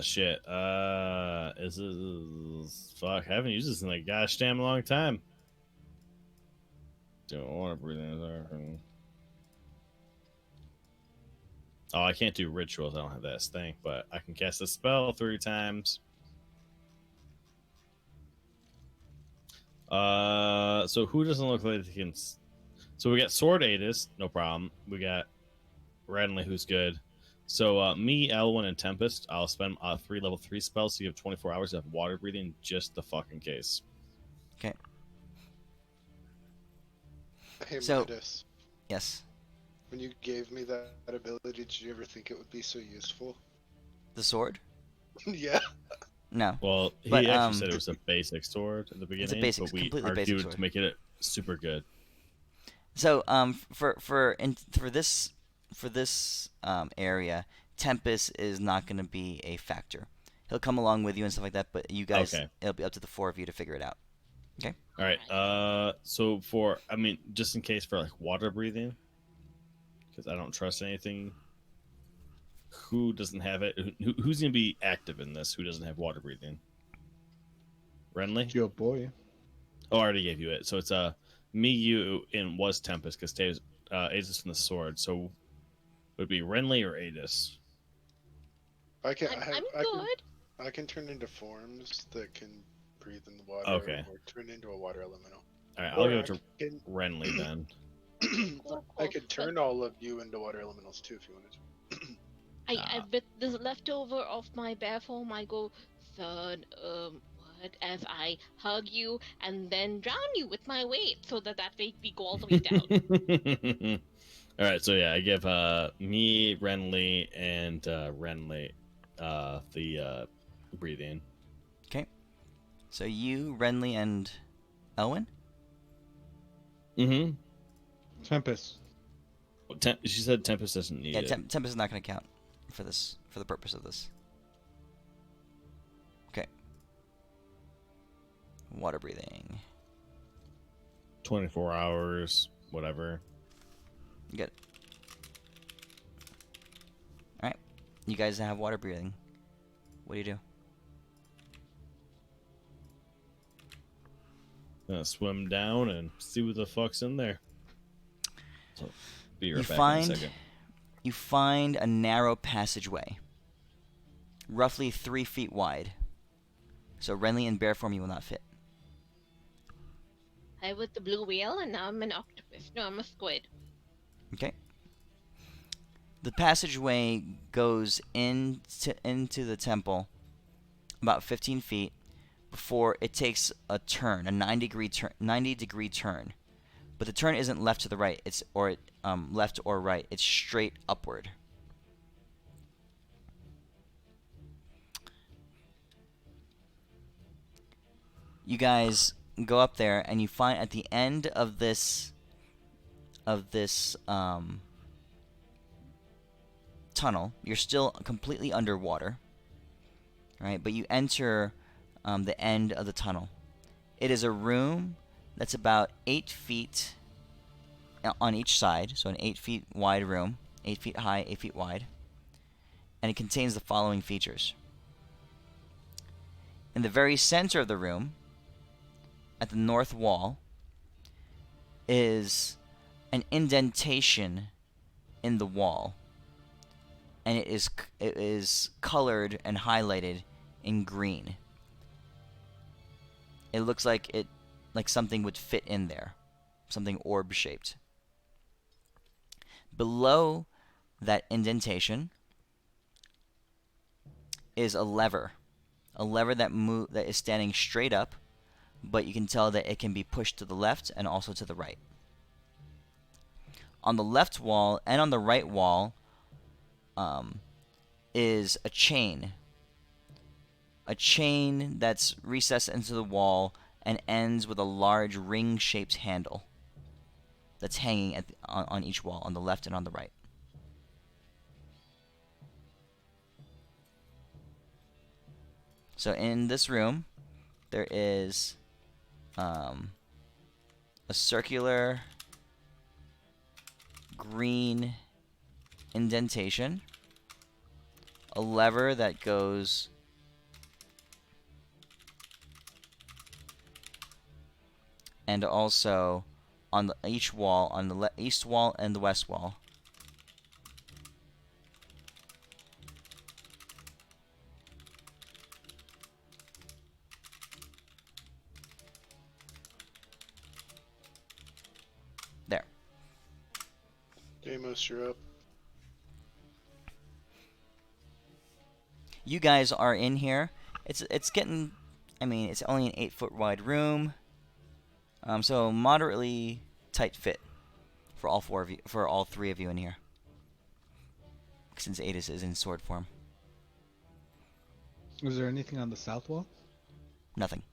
shit. This is fuck. I haven't used this in a gosh damn long time. Don't want to breathe in. Oh, I can't do rituals. I don't have that thing, but I can cast a spell 3 times. So who doesn't look like they can? So we got Sword Aidis, no problem. We got Ranley, who's good. So me, Elwyn, and Tempest, I'll spend 3 level 3 spells, so you have 24 hours of water breathing, just the fucking case. Okay. Hey, So- Midas, Yes. when you gave me that ability, did you ever think it would be so useful? The sword? Yeah. No. Well, he But, actually said it was a basic sword at the beginning, basic- but we completely argued basic sword. to make it super good. So for this area, Tempest is not going to be a factor. He'll come along with you and stuff like that, but you guys, Okay. it'll be up to the 4 of you to figure it out. Okay. All right. So for, I mean, just in case for like water breathing, because I don't trust anything. Who doesn't have it? Who's gonna be active in this? Who doesn't have water breathing? Renly? Yo, boy. Oh, I already gave you it. So it's me, you, and was Tempest because Taves Aegis from the sword. So would it be Renly or Aegis? I can. I'm I can. good. I can turn into forms that can breathe in the water, Okay. or turn into a water elemental. All right, I'll Or give I it to can. Renly then. Cool, I cool. could turn all of you into water elementals too if you wanted to. I bit this leftover of my bear form. I go, "Son, what?" As I hug you and then drown you with my weight, so that way we go all the way down. All right, so yeah, I give me, Renly, and Renly the breathing. Okay. So you, Renly, and Elwyn? Mm-hmm. Tempest. She said Tempest doesn't need Yeah, it. Tempest is not going to count for this, for the purpose of this. Okay. Water breathing. 24 hours, whatever. Good. All right. You guys have water breathing. What do you do? Gonna swim down and see what the fuck's in there. So, be right You back in a find second. you find a narrow passageway, roughly 3 feet wide. So Renly in bear form you will not fit. I was the blue whale, and now I'm an octopus. No, I'm a squid. Okay. The passageway goes into the temple about 15 feet before it takes a turn, a 90-degree turn. But the turn isn't left to the right, it's left or right. It's straight upward. You guys go up there and you find at the end of this tunnel, you're still completely underwater, right? But you enter the end of the tunnel. It is a room that's about 8 feet on each side, so an 8 feet wide room, 8 feet high, 8 feet wide, and it contains the following features. In the very center of the room, at the north wall, is an indentation in the wall, and it is colored and highlighted in green. It looks like something would fit in there, something orb shaped. Below that indentation is a lever that is standing straight up, but you can tell that it can be pushed to the left and also to the right. On the left wall and on the right wall is a chain that's recessed into the wall and ends with a large ring-shaped handle that's hanging on each wall, on the left and on the right. So in this room, there is a circular green indentation, a lever that goes and also on each wall, on the east wall and the west wall, there. Deimos, you're up. You guys are in here. It's getting, I mean, it's only an 8-foot wide room, so moderately tight fit for all four of you, for all three of you in here, since Adis is in sword form. Was there anything on the south wall? Nothing.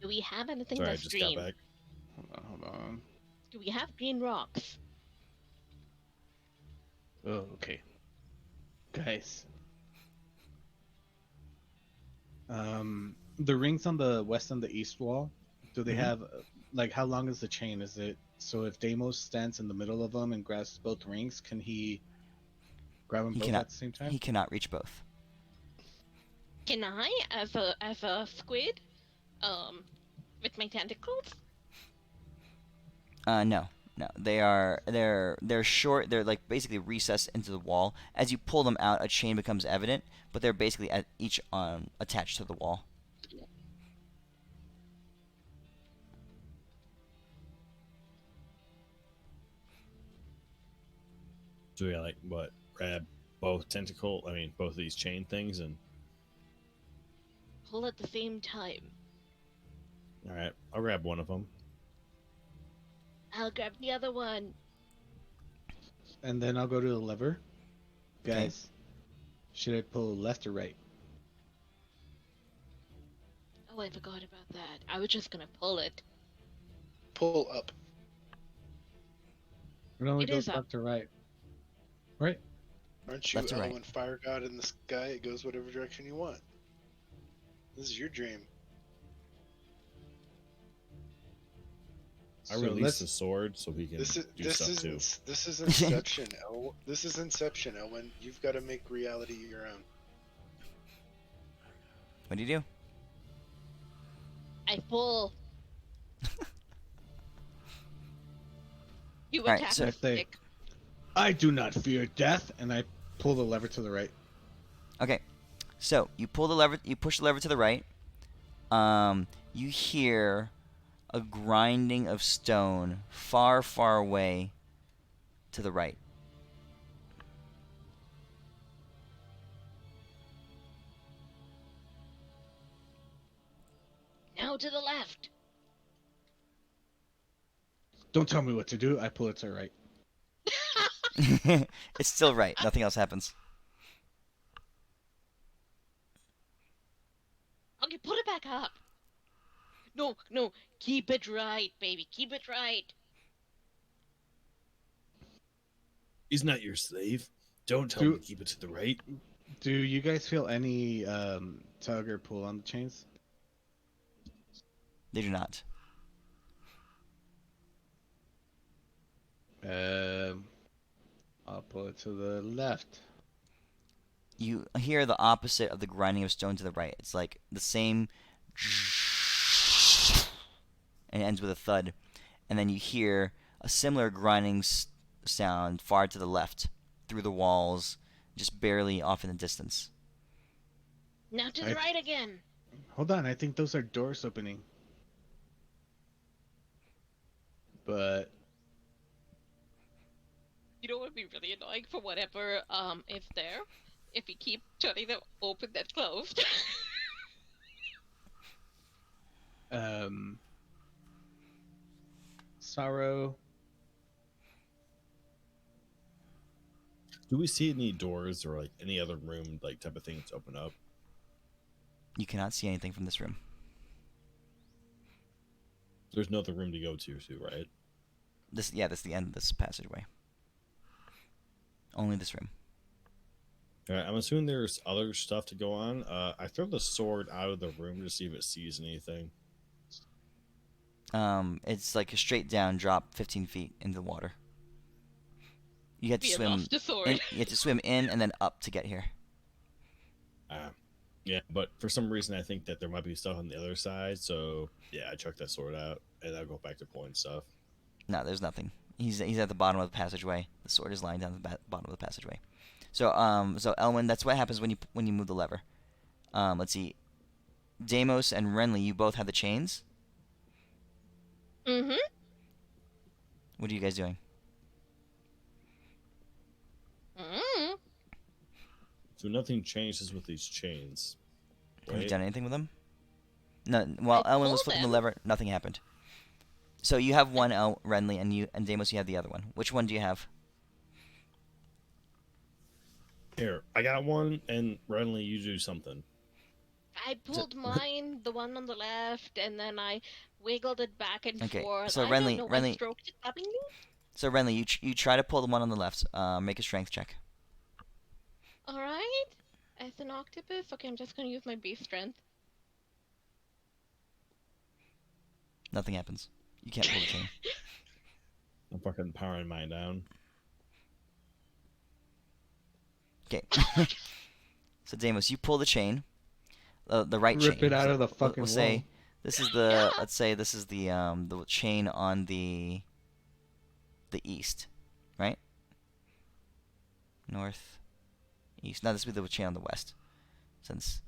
Do we have anything Sorry, I that's just got green? back. Hold on. Do we have green rocks? Oh, okay. Guys. The rings on the west and the east wall, do they have, like, how long is the chain? Is it, so if Deimos stands in the middle of them and grabs both rings, can he grab them He both cannot. at the same time? He cannot reach both. Can I, as a squid, with my tentacles? No. They're short. They're like basically recessed into the wall. As you pull them out, a chain becomes evident, but they're basically at each attached to the wall. So we like what? Grab both both of these chain things, and Pull at the same time. all right, I'll grab one of them. I'll grab the other one. And then I'll go to the lever. Okay. Guys, should I pull left or right? Oh, I forgot about that. I was just gonna pull it. Pull up. It only It goes is up. left or right. Right? Aren't you Left to right. Elwyn Fire God in the sky? It goes whatever direction you want. This is your dream. I So release let's- the sword so he can This is do stuff too. this is Inception. This is Inception, Elwyn. You've got to make reality your own. What do you do? I pull. You Alright, attack so- the stick. I do not fear death, and I pull the lever to the right. Okay, so you pull the lever. You push the lever to the right. You hear a grinding of stone far, far away to the right. Now to the left. Don't tell me what to do. I pull it to the right. It's still right. Nothing else happens. Okay, put it back up. No, no, keep it right, baby. Keep it right. He's not your slave. Don't tell Do- him to keep it to the right. Do you guys feel any tug or pull on the chains? They do not. Um, I'll pull it to the left. You hear the opposite of the grinding of stone to the right. It's like the same, and it ends with a thud. And then you hear a similar grinding sound far to the left, through the walls, just barely off in the distance. Now to the right again. Hold on, I think those are doors opening. But You know what would be really annoying for whatever is there? If you keep turning them open and closed. Sorrow. Do we see any doors or like any other room like type of things to open up? You cannot see anything from this room. There's no other room to go to, right? This is the end of this passageway. Only this room. All right, I'm assuming there's other stuff to go on. I throw the sword out of the room to see if it sees anything. It's like a straight down drop 15 feet into the water. You had to We swim. lost the sword. You had to swim in and then up to get here. Yeah, but for some reason I think that there might be stuff on the other side. So yeah, I chuck that sword out and I'll go back to pulling stuff. No, there's nothing. He's at the bottom of the passageway. The sword is lying down at the bottom of the passageway. So Elwin, that's what happens when you move the lever. Let's see. Deimos and Renly, you both have the chains. Mm-hmm. What are you guys doing? Mm-hmm. So nothing changes with these chains. Have you right? done anything with them? No. While Elwin was pulled flipping the them. lever, nothing happened. So you have one, Renly, and Deimos, you have the other one. Which one do you have? Here, I got one, and Renly, you do something. I pulled mine, the one on the left, and then I wiggled it back and Okay, forth. so I Renly- don't know, I Renly- stroked it lovingly? So Renly, you try to pull the one on the left. Make a strength check. Alright. As an octopus? Okay, I'm just gonna use my beast strength. Nothing happens. You can't pull the chain. I'm fucking powering mine down. Okay. So Deimos, you pull the chain, the right chain. Rip it out So of the fucking we'll say wall. this is the. Let's say this is the chain on the east, right? North, east. No, this would be the chain on the west, since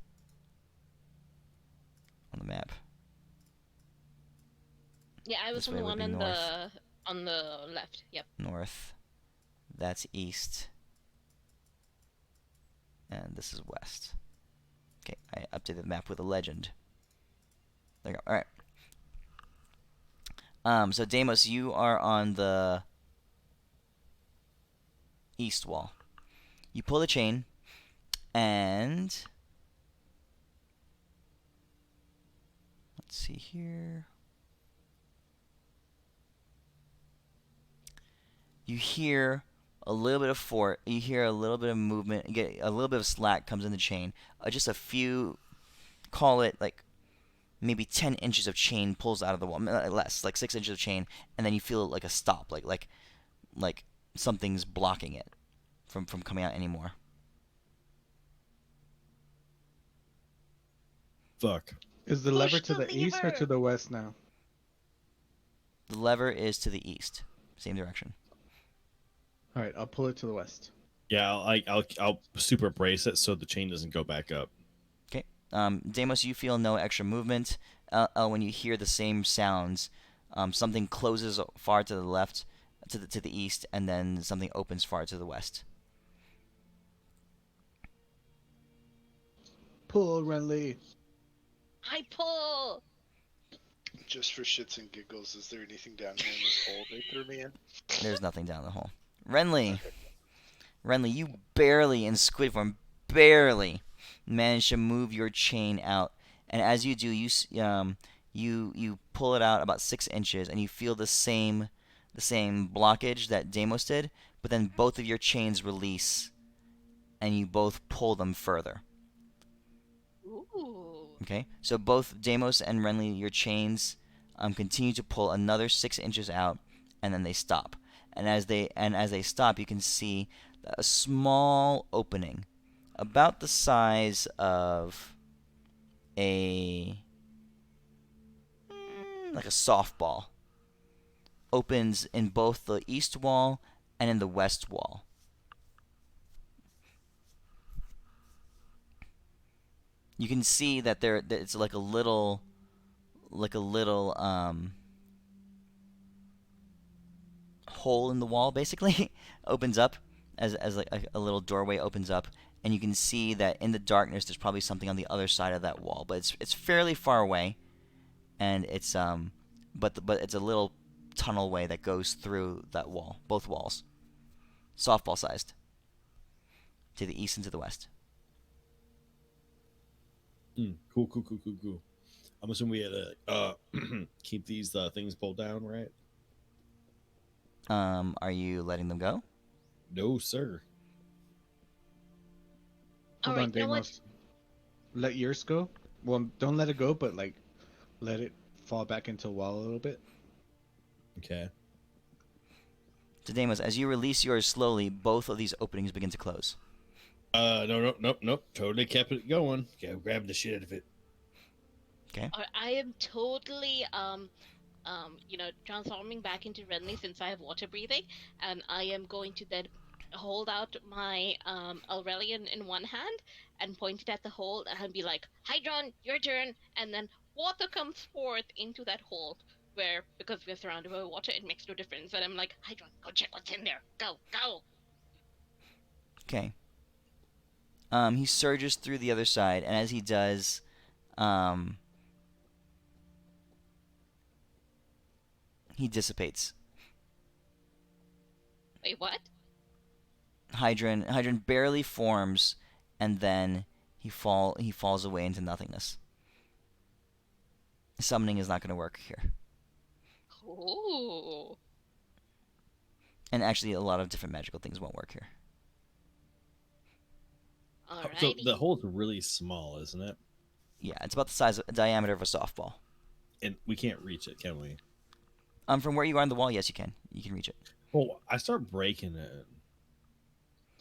on the map. Yeah, I was This on way the would one be on north. the left. Yep. North. That's east. And this is west. Okay, I updated the map with a legend. There you go. Alright. So Deimos, you are on the east wall. You pull the chain, and let's see here. You hear a little bit of you hear a little bit of movement, you get a little bit of slack comes in the chain. Just a few, call it like maybe 10 inches of chain pulls out of the wall, less, like 6 inches of chain, and then you feel like a stop, like something's blocking it from coming out anymore. Fuck. Is the Push lever to the the east or lever. to the west now? The lever is to the east, same direction. All right, I'll pull it to the west. Yeah, I'll super brace it so the chain doesn't go back up. Okay. Deimos, you feel no extra movement. When you hear the same sounds, something closes far to the left, to the east, and then something opens far to the west. Pull, Renly. I pull! Just for shits and giggles, is there anything down here in this hole they threw me in? There's nothing down the hole. Renly, you barely in squid form, barely manage to move your chain out, and as you do, you pull it out about 6 inches, and you feel the same blockage that Deimos did, but then both of your chains release, and you both pull them further. Ooh. Okay, so both Deimos and Renly, your chains continue to pull another 6 inches out, and then they stop. And as they stop, you can see a small opening, about the size of like a softball, opens in both the east wall and in the west wall. You can see that it's like a little hole in the wall, basically. Opens up as like a little doorway opens up, and you can see that in the darkness there's probably something on the other side of that wall, but it's fairly far away, and it's but it's a little tunnel way that goes through that wall, both walls, softball sized, to the east and to the west. Cool. I'm assuming we had to keep these things pulled down, right? Are you letting them go? No, sir. Hold Alright, on, you know what? Deimos. Let yours go. Well, don't let it go, but like, let it fall back into a wall a little bit. Okay. So Deimos, as you release yours slowly, both of these openings begin to close. Nope. Totally kept it going. Okay, grab the shit out of it. Okay. I am totally transforming back into Renly since I have water breathing, and I am going to then hold out my Aurelian in one hand and point it at the hole and be like, Hydron, your turn, and then water comes forth into that hole where, because we're surrounded by water, it makes no difference. And I'm like, Hydron, go check what's in there. Go. Okay. He surges through the other side, and as he does, he dissipates. Wait, what? Hydron barely forms, and then he falls away into nothingness. Summoning is not going to work here. Ooh. And actually, a lot of different magical things won't work here. Alrighty. So the hole's really small, isn't it? Yeah, it's about the diameter of a softball. And we can't reach it, can we? From where you are on the wall, yes, you can. You can reach it. Oh, I start breaking it.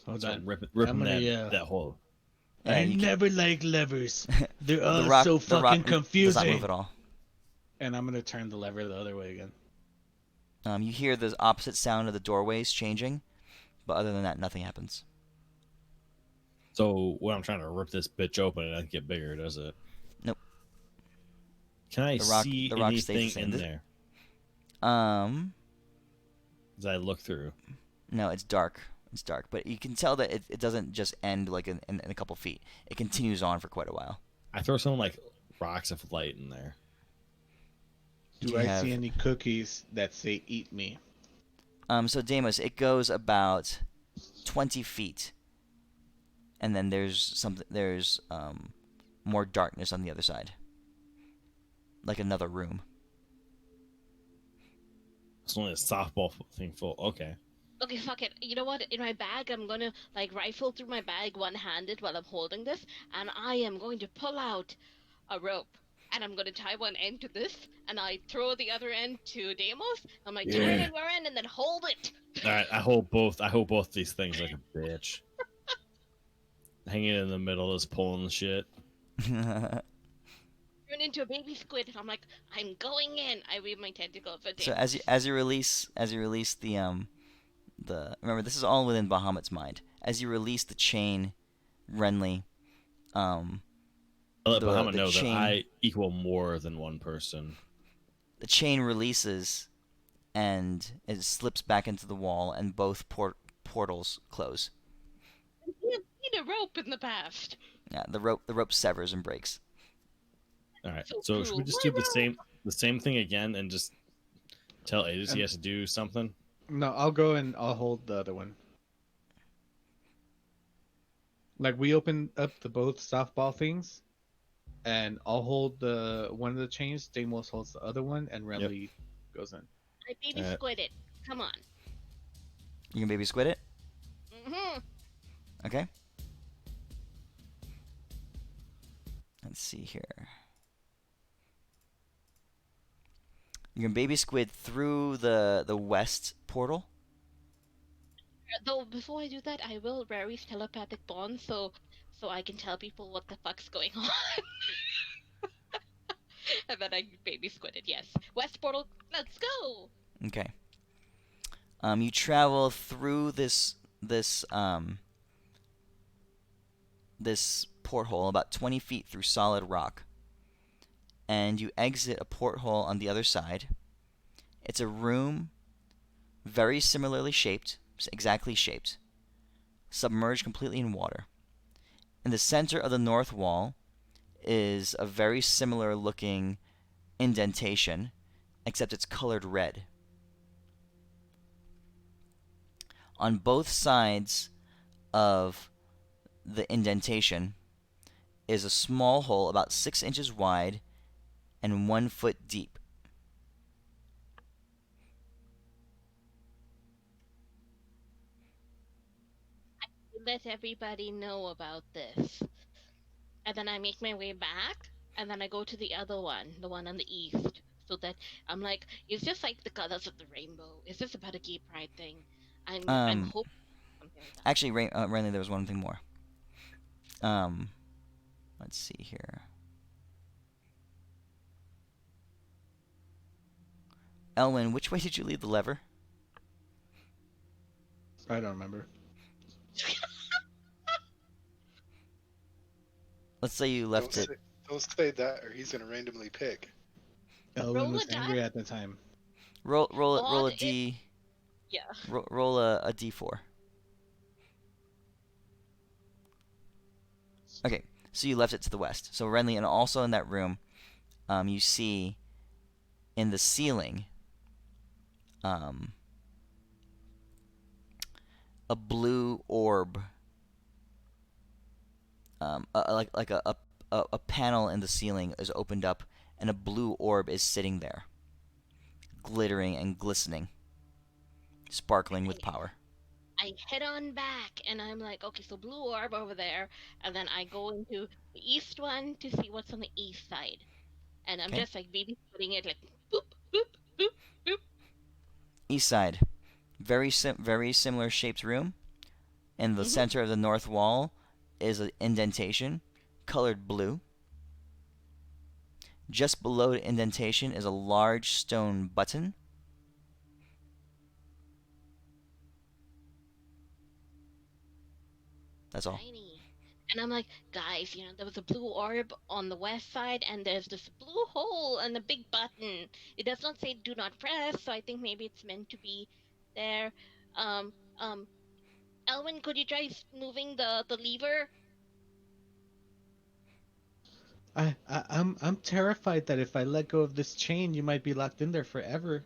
Hold Start on. ripping gonna, that hole. Yeah, I never like levers. They're all so the rock fucking does not confusing. move at all. And I'm gonna turn the lever the other way again. You hear the opposite sound of the doorways changing, but other than that, nothing happens. So when I'm trying to rip this bitch open, it doesn't get bigger, does it? Nope. Can I see the rock stays the anything same. in there? As I look through. No, it's dark. It's dark, but you can tell that it doesn't just end like in a couple feet. It continues on for quite a while. I throw some like rocks of light in there. Do I see any cookies that say "Eat me"? So Deimos, it goes about 20 feet, and then there's more darkness on the other side, like another room. It's only a softball thing full. Okay. Okay, fuck it. You know what? In my bag, I'm gonna like rifle through my bag one-handed while I'm holding this, and I am going to pull out a rope, and I'm gonna tie one end to this, and I throw the other end to Deimos. I'm like, tie it Yeah. in your end, and then hold it. All right. I hold both these things like a bitch. Hanging in the middle, just pulling the shit. Turn into a baby squid, and I'm like, I'm going in. I wave my tentacles at So Deimos. as you release the remember, this is all within Bahamut's mind. As you release the chain, Renly, I let Bahamut know chain, that I equal more than one person. the chain releases, and it slips back into the wall, and both portals close. You've seen a rope in the past. Yeah, the rope severs and breaks. All right. So So should we cool. just do the same thing again and just tell Aegis he has to do something? No, I'll go and I'll hold the other one. Like we open up the both softball things, and I'll hold the one of the chains. Deimos holds the other one, and Renly goes in. I baby squid it. Come on. You can baby squid it. Mm-hmm. Okay. Let's see here. You can baby squid through the west portal. Though before I do that, I will Rary's telepathic bond, so I can tell people what the fuck's going on. And then I baby squid it. Yes, West Portal. Let's go. Okay. You travel through this porthole about 20 feet through solid rock, and you exit a porthole on the other side. It's a room very similarly shaped, exactly shaped, submerged completely in water. In the center of the north wall is a very similar looking indentation, except it's colored red. On both sides of the indentation is a small hole about 6 inches wide and 1 foot deep. Let everybody know about this. And then I make my way back, and then I go to the other one, the one on the east. So that I'm like, it's just like the colors of the rainbow. Is this about a gay pride thing? I'm hoping something like that. Actually, Randy, there was one thing more. Let's see here. Elwin, which way did you leave the lever? I don't remember. Let's say you left it. Don't say that, or he's gonna randomly pick. Elwin Roll was a angry die. at the time. Roll Odd a D. Yeah. Roll a D4. Okay, so you left it to the west. So Renly, and also in that room, you see in the ceiling a blue orb, like a panel in the ceiling is opened up, and a blue orb is sitting there, glittering and glistening, sparkling with power. I head on back, and I'm like, okay, so blue orb over there, and then I go into the east one to see what's on the east side, and I'm Okay. just like baby putting it like boop boop boop boop. East side, very similar shaped room. In the center of the north wall is an indentation, colored blue. Just below the indentation is a large stone button. That's all. Tiny. And I'm like, guys, there was a blue orb on the west side, and there's this blue hole and a big button. It does not say do not press, so I think maybe it's meant to be there. Um, um, Elwin, could you try moving the lever? I'm terrified that if I let go of this chain, you might be locked in there forever.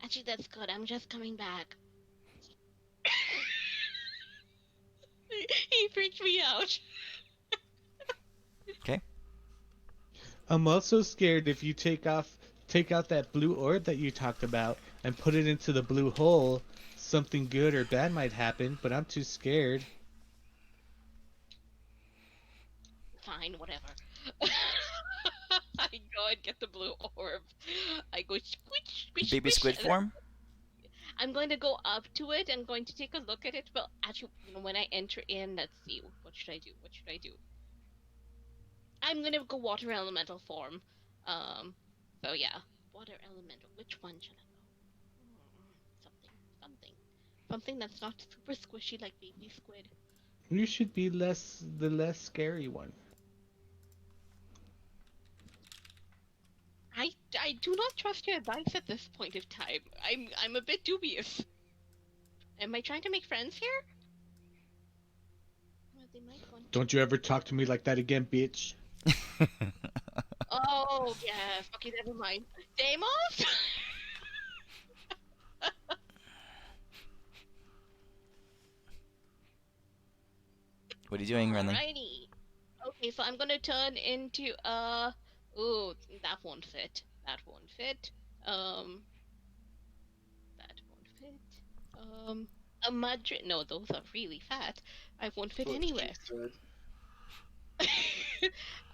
Actually, that's good. I'm just coming back. He freaked me out. Okay. I'm also scared if you take out that blue orb that you talked about and put it into the blue hole, something good or bad might happen, but I'm too scared. Fine, whatever. I go and get the blue orb. I go squish, squish, Baby squish, squid form? I'm going to go up to it and going to take a look at it. But actually, when I enter in, let's see. What should I do? What should I do? I'm going to go water elemental form. So yeah, water elemental. Which one should I go? Something that's not super squishy like baby squid. You should be the less scary one. I do not trust your advice at this point of time. I'm a bit dubious. Am I trying to make friends here? Well, they might want Don't you ever talk to me like that again, bitch. Oh yes. Okay, never mind. Deimos? What are you doing, Renly? Alrighty. Okay, so I'm gonna turn into ooh, that won't fit. That won't fit. That won't fit. A Madrid. No, those are really fat. I won't fit What anywhere. she said.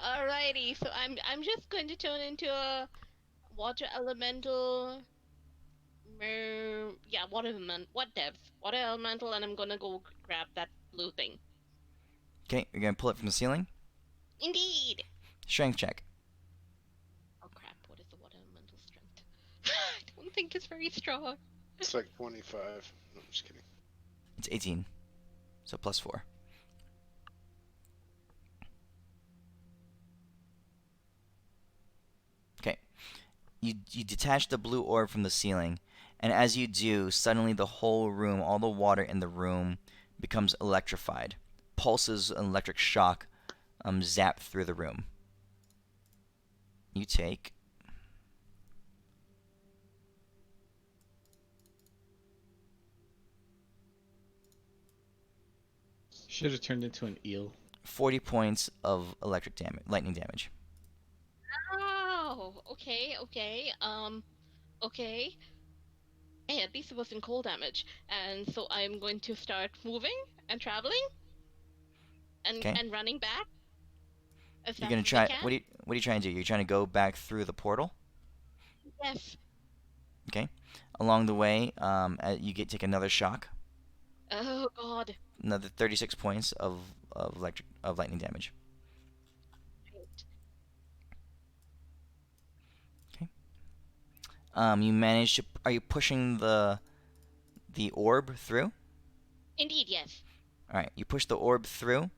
Alrighty, so I'm just going to turn into a water elemental. Yeah, water elemental. What depth? Water elemental, and I'm gonna go grab that blue thing. Okay, you're gonna pull it from the ceiling. Indeed. Strength check. Oh crap! What is the water elemental strength? I don't think it's very strong. It's like 25. No, I'm just kidding. It's 18, so +4. Okay, you detach the blue orb from the ceiling, and as you do, suddenly the whole room, all the water in the room, becomes electrified. Pulses an electric shock zap through the room. You take Should have turned into an eel. 40 points of electric damage, lightning damage. Oh, okay, okay. Okay. Hey, at least it wasn't cold damage. And so I'm going to start moving and traveling and Okay. and running back as You're fast gonna as I try. can. What are you trying to do? You're trying to go back through the portal. Yes. Okay. Along the way, you take another shock, Oh God. another 36 points of lightning damage. Okay. You manage to. Are you pushing the orb through? Indeed, yes. All right. You push the orb through,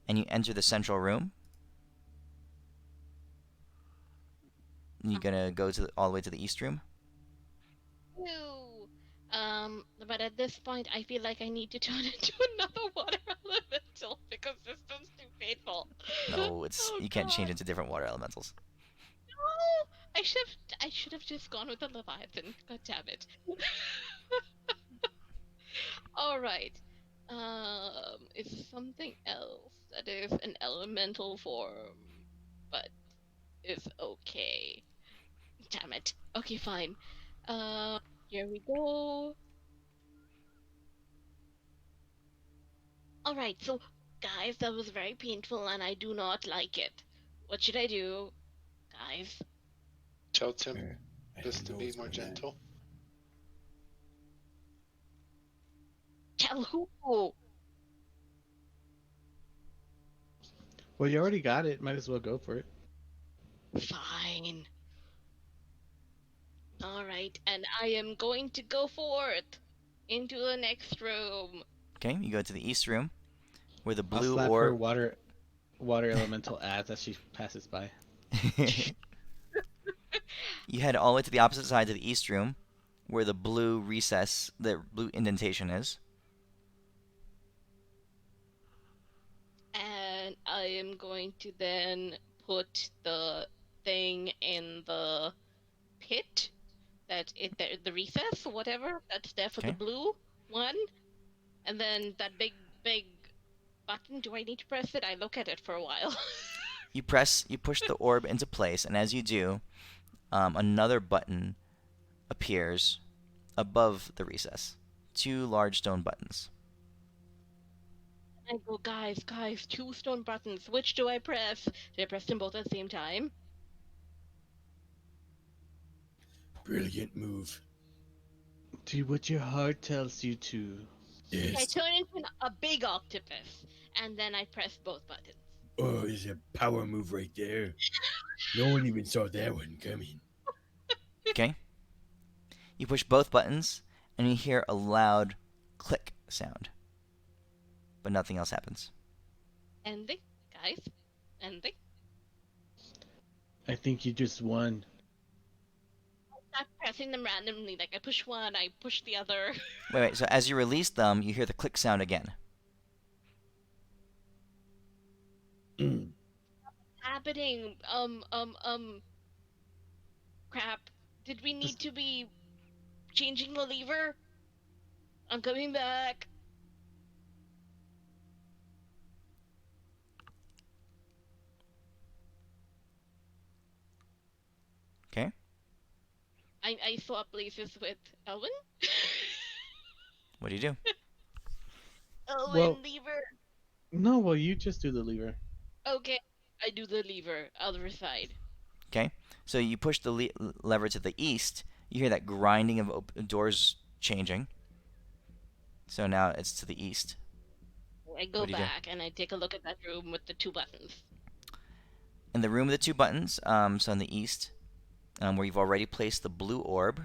and you enter the central room. You're gonna go all the way to the east room. Ew. But at this point, I feel like I need to turn into another water elemental because this is too painful. No, Oh you can't change God. into different water elementals. No! I should have just gone with the Leviathan. God damn it. All right. It's something else that is an elemental form, but is okay. Damn it. Okay, fine. Here we go. All right. So, guys, that was very painful, and I do not like it. What should I do, guys? Tell Tim I just don't to know be what's more going on. gentle. Tell who? Well, you already got it. Might as well go for it. Fine. All right, and I am going to go forth into the next room. Okay. You go to the east room, where the I'll blue slap her orb. water elemental ass as she passes by. You head all the way to the opposite side to the east room, where the blue recess, the blue indentation is. And I am going to then put the thing in the pit the recess, whatever that's there for the Okay. blue one, and then that big button. Do I need to press it? I look at it for a while. You push the orb into place, and as you do, another button appears above the recess. Two large stone buttons. I go, guys, two stone buttons. Which do I press? Do I press them both at the same time? Brilliant move. Do what your heart tells you to. I Yes. turn into a big octopus, and then I press both buttons. Oh, it's a power move right there. No one even saw that one coming. Okay. You push both buttons, and you hear a loud click sound. But nothing else happens. Ending, guys. Ending. I think you just won. I'm pressing them randomly. Like I push one, I push the other. Wait. So as you release them, you hear the click sound again. Happening. Crap. Did we need to be changing the lever? I'm coming back. Okay. I swap places with Elwin. What do you do? Elwin, Well- lever. No, well, you just do the lever. Okay. I do the lever other side. Okay, so you push the lever to the east. You hear that grinding of doors changing. So now it's to the east. I go What do you do? back and I take a look at that room with the 2 buttons. In the room with the 2 buttons, so in the east, where you've already placed the blue orb,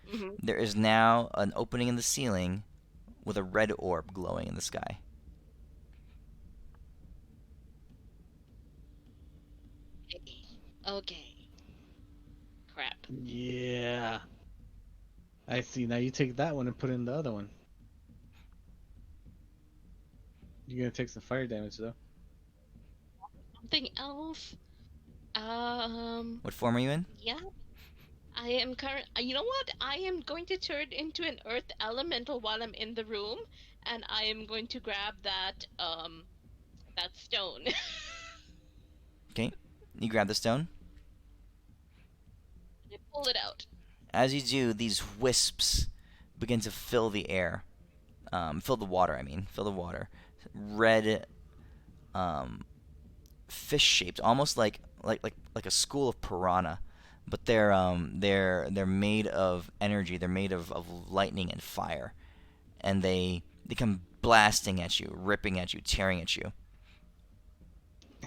Mm-hmm. there is now an opening in the ceiling with a red orb glowing in the sky. Okay. Crap. Yeah. I see. Now you take that one and put in the other one. You're gonna take some fire damage though. Something else. What form are you in? Yeah. I am You know what? I am going to turn into an earth elemental while I'm in the room, and I am going to grab that stone. Okay, you grab the stone. I pull it out. As you do, these wisps begin to fill the air. Fill the water, I mean. Fill the water. Red, fish shaped, almost like a school of piranha. But they're made of energy. They're made of lightning and fire. And they come blasting at you, ripping at you, tearing at you.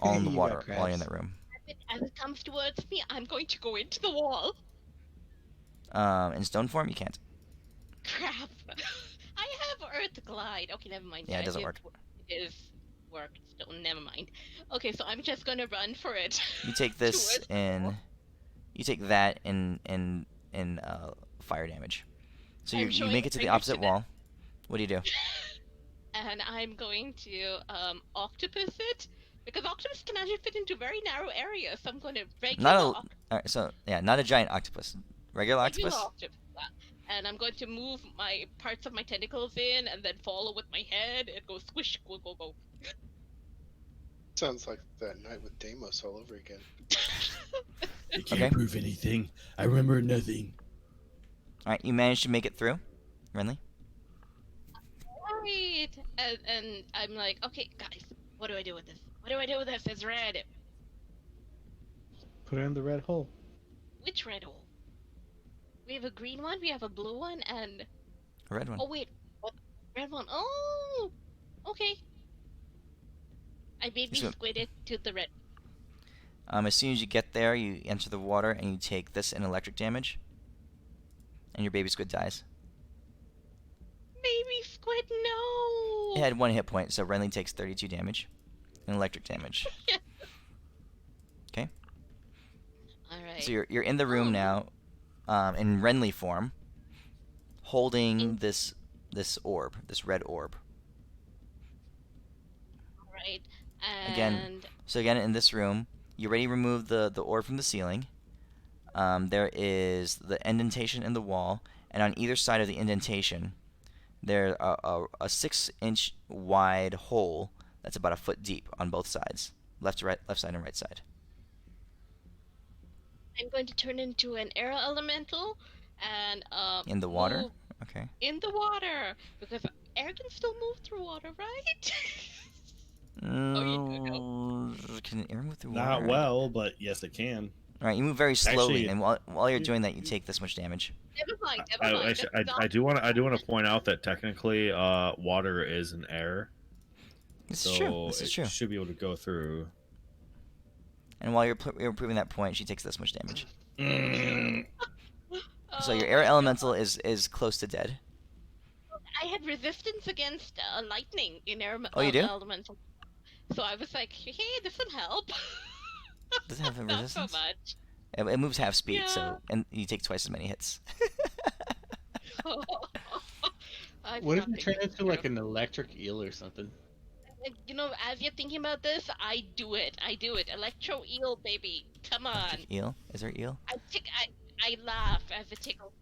All in the You got water while you're in crabs. that room. As it comes towards me, I'm going to go into the wall. In stone form, you can't. Crap. I have Earth Glide. Okay, never mind. Yeah, it doesn't work. It is worked. Stone, never mind. Okay, so I'm just gonna run for it. You take this towards the wall. in. You take that in fire damage. So I'm you showing make it to the fingers opposite to wall. What do you do? And I'm going to octopus it because octopus can actually fit into very narrow areas. So I'm going to regular Alright, so yeah, not a giant octopus. Regular octopus. octopus. And I'm going to move my parts of my tentacles in and then follow with my head and go squish, go, go, go. Sounds like that night with Deimos all over again. I can't Okay. prove anything. I remember nothing. All right, you managed to make it through, Renly. Right. And I'm like, okay, guys, what do I do with this? What do I do with this? It's red. Put it in the red hole. Which red hole? We have a green one, we have a blue one, and A red one. oh wait, what? Red one. Oh, okay. I baby So- squid it to the red. As soon as you get there, you enter the water and you take this in electric damage, and your baby squid dies. Baby squid, no. It had 1 hit point, so Renly takes 32 damage in electric damage. Okay. All right. So you're in the room now, in Renly form, holding this orb, this red orb. All right. Again, And So again, in this room, you already removed the orb from the ceiling. There is the indentation in the wall, and on either side of the indentation, there's a 6-inch wide hole that's about a foot deep on both sides, left side and right side. I'm going to turn into an air elemental and In the water? move Okay. in the water because air can still move through water, right? Can air move through water? Not well, but yes, it can. All right, you move very slowly, Actually, and while you're doing that, you take this much damage. Never mind. Never mind. I do want to point out that technically, water is an air, This so is true. This is it true. should be able to go through. And while you're proving that point, she takes this much damage. So your Oh air my elemental is close to dead. God. I had resistance against lightning in air Oh, you do? elemental, so I was like, hey, this will help. Does it have a Not so resistance? much. It moves half speed, Yeah. so and you take twice as many hits. I What if forgot you to turn take into care like of- an electric eel or something? You know, as you're thinking about this, I do it. Electro eel, baby. Come on. Electric eel? Is there eel? I laugh as it tickles.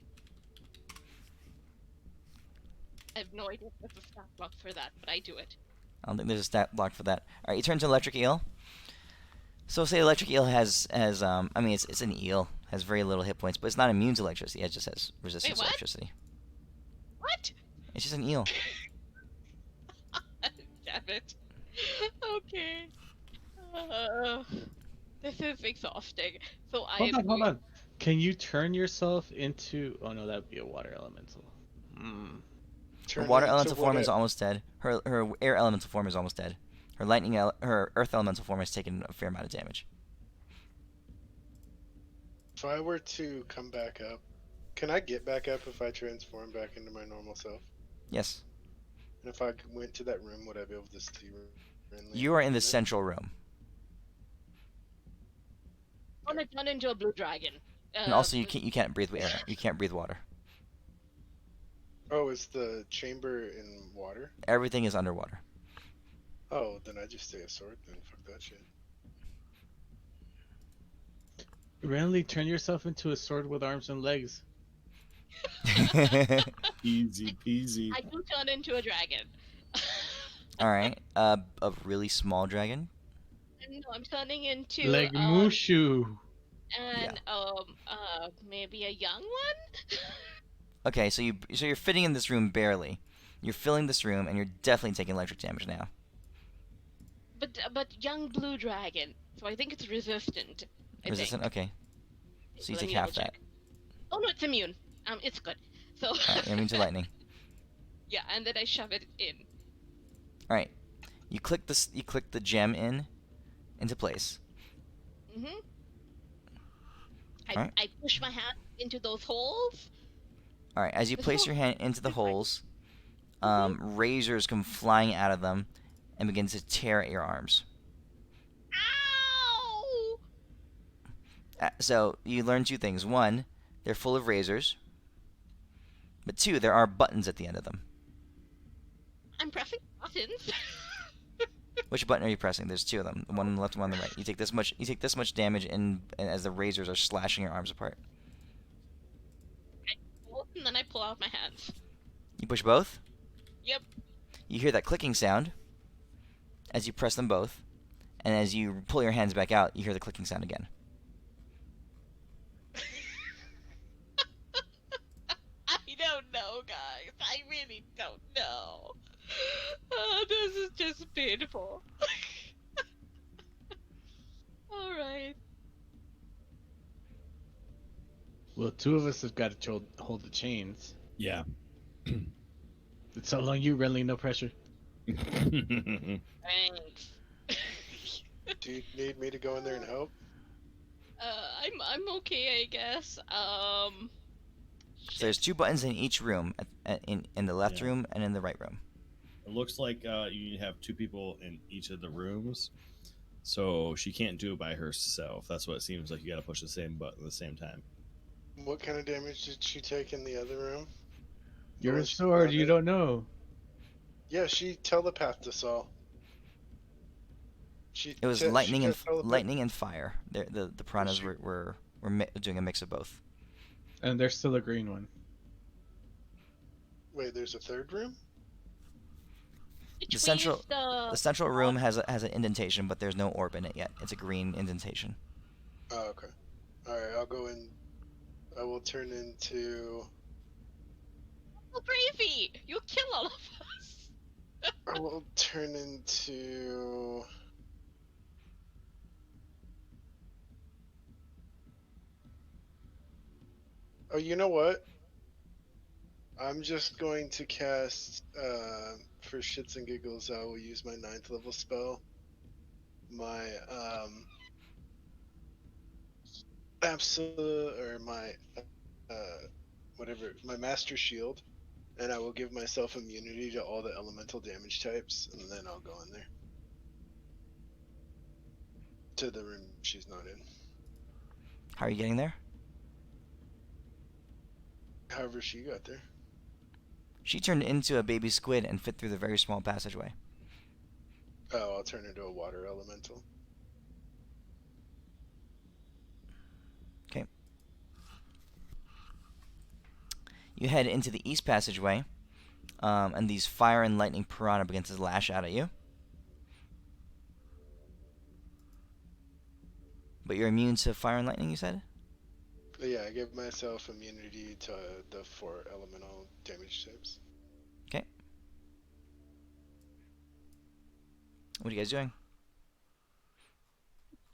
I have no idea if there's a stat block for that, but I do it. I don't think there's a stat block for that. All right, you turn to electric eel. So say electric eel has I mean it's an eel, has very little hit points, but it's not immune to electricity. It just has resistance to what? electricity. What? It's just an eel. Damn it. Okay. This is exhausting. So I Hold am on, hold going. on. Can you turn yourself into? Oh no, that would be a water elemental. Hmm. Her Turn water into elemental what? form is almost dead. Her air elemental form is almost dead. Her earth elemental form has taken a fair amount of damage. If I were to come back up, can I get back up if I transform back into my normal self? Yes. And if I went to that room, would I be able to see Renly You are in the it? central room. I want to turn into a blue dragon. And also you can't breathe air. You can't breathe water. Oh, is the chamber in water? Everything is underwater. Oh, then I just stay a sword then. Fuck that shit. Randomly turn yourself into a sword with arms and legs. Easy peasy. I do turn into a dragon. All right. A really small dragon. No, I'm turning into Like Mushu. maybe a young one. Okay, so you're fitting in this room barely. You're filling this room, and you're definitely taking electric damage now. But young blue dragon. So I think it's resistant. I Resistant. think. Okay. So you Let take me half double that. check. Oh no, it's immune. It's good. So. All right. You're immune to lightning. Yeah, and then I shove it in. All right. You click this. You click the gem into place. Mhm. Alright. I push my hand into those holes. All right. As you This place whole your hand into the is like- holes, Mhm. razors come flying out of them and begin to tear at your arms. Ow! So you learn two things. One, they're full of razors. But two, there are buttons at the end of them. I'm pressing buttons. Which button are you pressing? There's two of them. One on the left and one on the right. You take this much. You take this much damage as the razors are slashing your arms apart. And then I pull out my hands. You push both. Yep. You hear that clicking sound as you press them both, and as you pull your hands back out, you hear the clicking sound again. I don't know, guys. I really don't know. Oh, this is just painful. All right. Well, two of us have got to hold the chains. Yeah. It's all on you, Renly. No pressure. Thanks. Do you need me to go in there and help? I'm okay, I guess. So there's two buttons in each room, in the left Yeah. room and in the right room. It looks like you have two people in each of the rooms, so she can't do it by herself. That's what it seems like. You got to push the same button at the same time. What kind of damage did she take in the other room? You're Or a is she sword. not You in? don't know. Yeah, she telepathed us all. It was she lightning cast telepathy. and fire. The piranhas were doing a mix of both. And there's still a green one. Wait, there's a third room? Which The way central is the the central room has an indentation, but there's no orb in it yet. It's a green indentation. Oh, okay. Alright, I'll go in. I will turn into. Oh, crazy! You'll kill all of us. I will turn into. Oh, you know what? I'm just going to cast. For shits and giggles, I will use my 9th level spell. My absolute or my whatever my master shield, and I will give myself immunity to all the elemental damage types, and then I'll go in there to the room she's not in. How are you getting there? However, she got there. She turned into a baby squid and fit through the very small passageway. Oh, I'll turn into a water elemental. Okay. You head into the east passageway, and these fire and lightning piranha begin to lash out at you. But you're immune to fire and lightning, you said? But yeah, I give myself immunity to the 4 elemental damage types. Okay. What are you guys doing?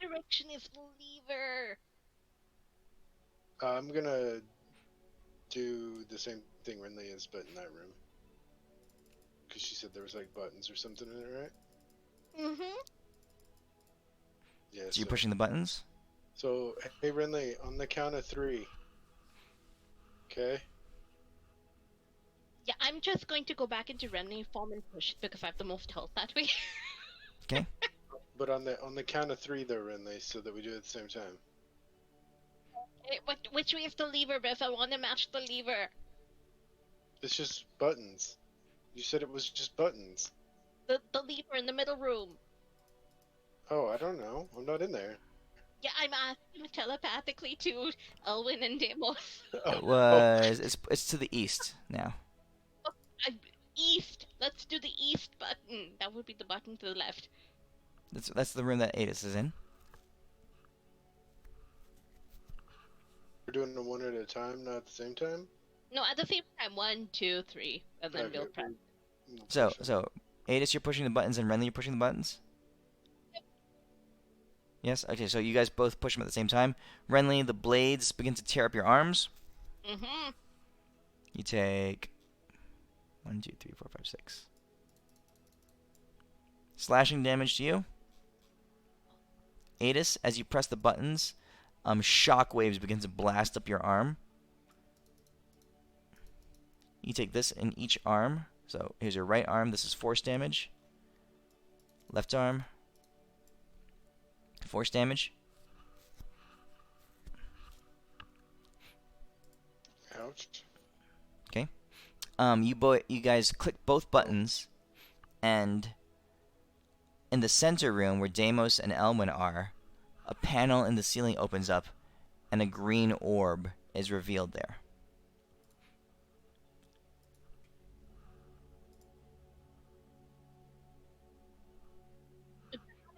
direction is the lever? I'm gonna do the same thing Renly is, but in that room. Because she said there was like buttons or something in it, right? Mm-hmm. Yeah. So you're pushing the buttons? So hey Renly, on the count of 3. Okay. Yeah, I'm just going to go back into Renly form and push it because I have the most health that way. Okay. But on the count of 3 though, Renly, so that we do it at the same time. Which way is the lever, Biff? I want to match the lever. It's just buttons. You said it was just buttons. The lever in the middle room. Oh, I don't know. I'm not in there. Yeah, I'm asking telepathically to Elwin and Deimos. It was. It's to the east now. East. Let's do the east button. That would be the button to the left. That's the room that Adis is in. We're doing them one at a time, not at the same time. No, at the same time. 1, 2, 3, and then Okay, we'll press. we'll So push 'em. so Adis, you're pushing the buttons, and Renly, you're pushing the buttons. Yes. Okay. So you guys both push them at the same time. Renly, the blades begin to tear up your arms. Mm-hmm. You take 1, 2, 3, 4, 5, 6 slashing damage to you. Adis, as you press the buttons, shock waves begin to blast up your arm. You take this in each arm. So here's your right arm. This is force damage. Left arm. Force damage. Ouch. You guys click both buttons, and in the center room where Deimos and Elwin are, a panel in the ceiling opens up, and a green orb is revealed there.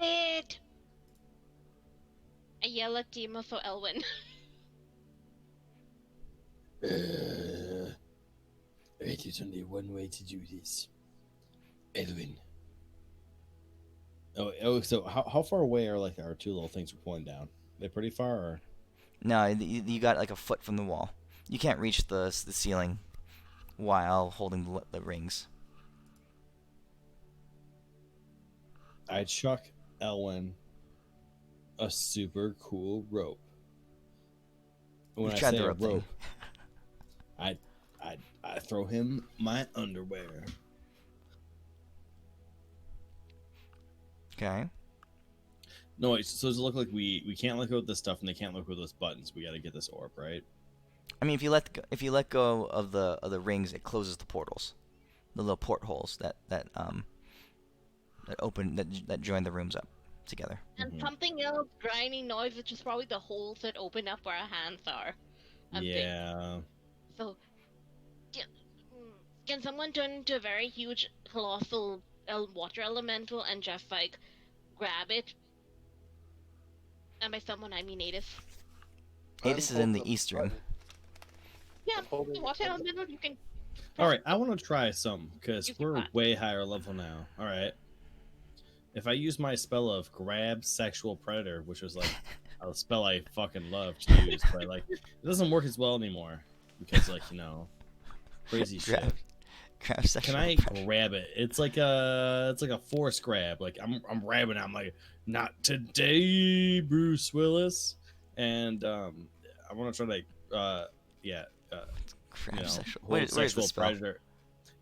It. I yell at Deimos or Elwin. There's only one way to do this. Edwin. Oh, so how far away are like our two little things we're pulling down? They pretty far, or No, you got like a foot from the wall. You can't reach the ceiling while holding the rings. I chuck Elwin a super cool rope. When You've I tried say the a rope thing. rope, I throw him my underwear. Okay. No, wait, so does it look like we can't let go of this stuff and they can't let go of those buttons? We got to get this orb, right? I mean, if you let go of the rings, it closes the portals, the little portholes that open that join the rooms up together. And Mhm. something else, grinding noise, which is probably the holes that open up where our hands are. Yeah. So, can someone turn into a very huge, colossal water elemental and just like grab it? And by someone, I mean Adis. Adis is in the east room. Yeah, I'm holding the it. water elemental, you can. All right, I want to try some because You can we're try. way higher level now. All right. If I use my spell of grab sexual predator, which was like a spell I fucking love to use, but like it doesn't work as well anymore because like crazy shit. Grab Can sexual I predator. grab it? It's like a force grab. Like I'm grabbing it. I'm like, not today, Bruce Willis. And I want to try to Grab sexual. hold Where's the sexual spell? predator.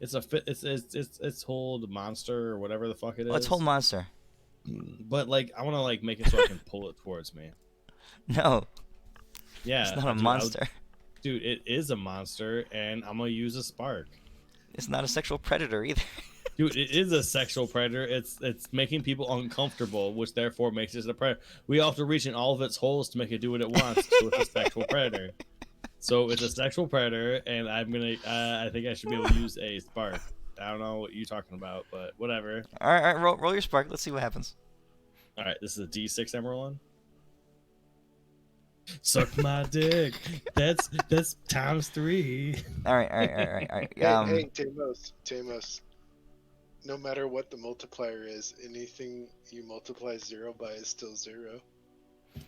It's hold monster or whatever the fuck it is. Let's hold monster. But like I want to like make it so I can pull it towards me. No, Yeah, it's not a dude, monster. dude, it is a monster, and I'm gonna use a spark. It's not a sexual predator either. Dude, it is a sexual predator. It's making people uncomfortable, which therefore makes it a predator. We have to reach in all of its holes to make it do what it wants. So it's a sexual predator. So it's a sexual predator, and I'm gonna. I think I should be able to use a spark. I don't know what you're talking about, but whatever. All right, roll your spark. Let's see what happens. All right, this is a D6 I'm rolling. Suck my dick. That's times 3. All right. Hey, Tamos. No matter what the multiplier is, anything you multiply 0 by is still 0.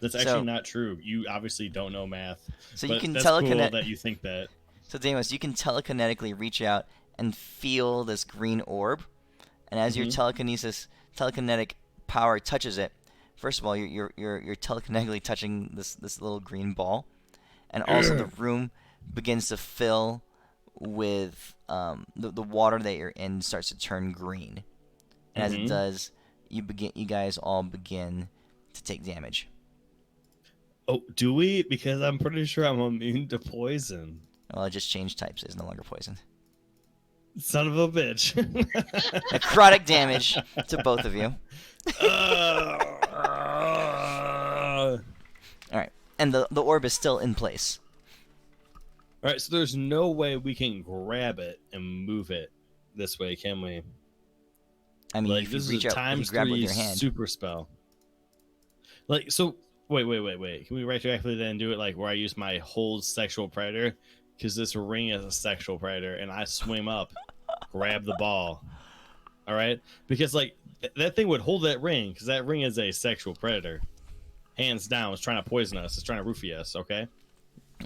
That's actually not true. You obviously don't know math. So but you can that's cool telekinet. that you think that. So Deimos, you can telekinetically reach out and feel this green orb, and as your telekinetic power touches it, first of all, you're telekinetically touching this little green ball, and also the room begins to fill with the water that you're in starts to turn green, and as it does, you guys all begin to take damage. Oh, do we? Because I'm pretty sure I'm immune to poison. Well, it just changed types. It's no longer poison. Son of a bitch. Necrotic damage to both of you. All right, and the orb is still in place. All right, so there's no way we can grab it and move it this way, can we? I mean, like, if you this reach is a out, if you times grab it with 3 your hand. super spell. Like, so wait. Can we retroactively then do it like where I use my hold sexual predator? Because this ring is a sexual predator, and I swim up, grab the ball. All right, because like that thing would hold that ring, because that ring is a sexual predator, hands down. It's trying to poison us. It's trying to roofie us. Okay,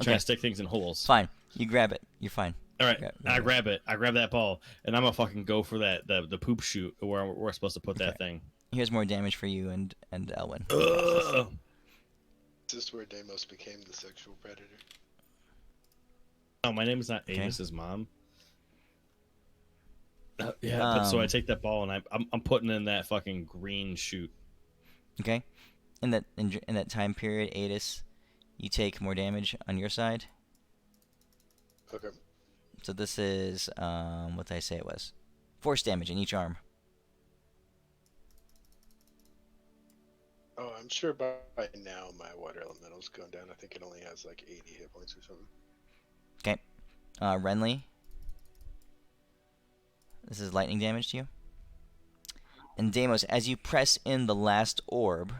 trying to stick things in holes. Fine, you grab it. You're fine. All right, I grab it. I grab that ball, and I'm gonna fucking go for the poop chute where we're supposed to put that thing. Here's more damage for you and Elwin. This is where Deimos became the sexual predator. Oh, my name is not Amos's mom. But so I take that ball and I'm putting in that fucking green chute. Okay, in that time period, Adis, you take more damage on your side. Okay. So this is what did I say it was? Force damage in each arm. Oh, I'm sure by now my water elemental's going down. I think it only has like 80 hit points or something. Okay, Renly. This is lightning damage to you. And Deimos, as you press in the last orb,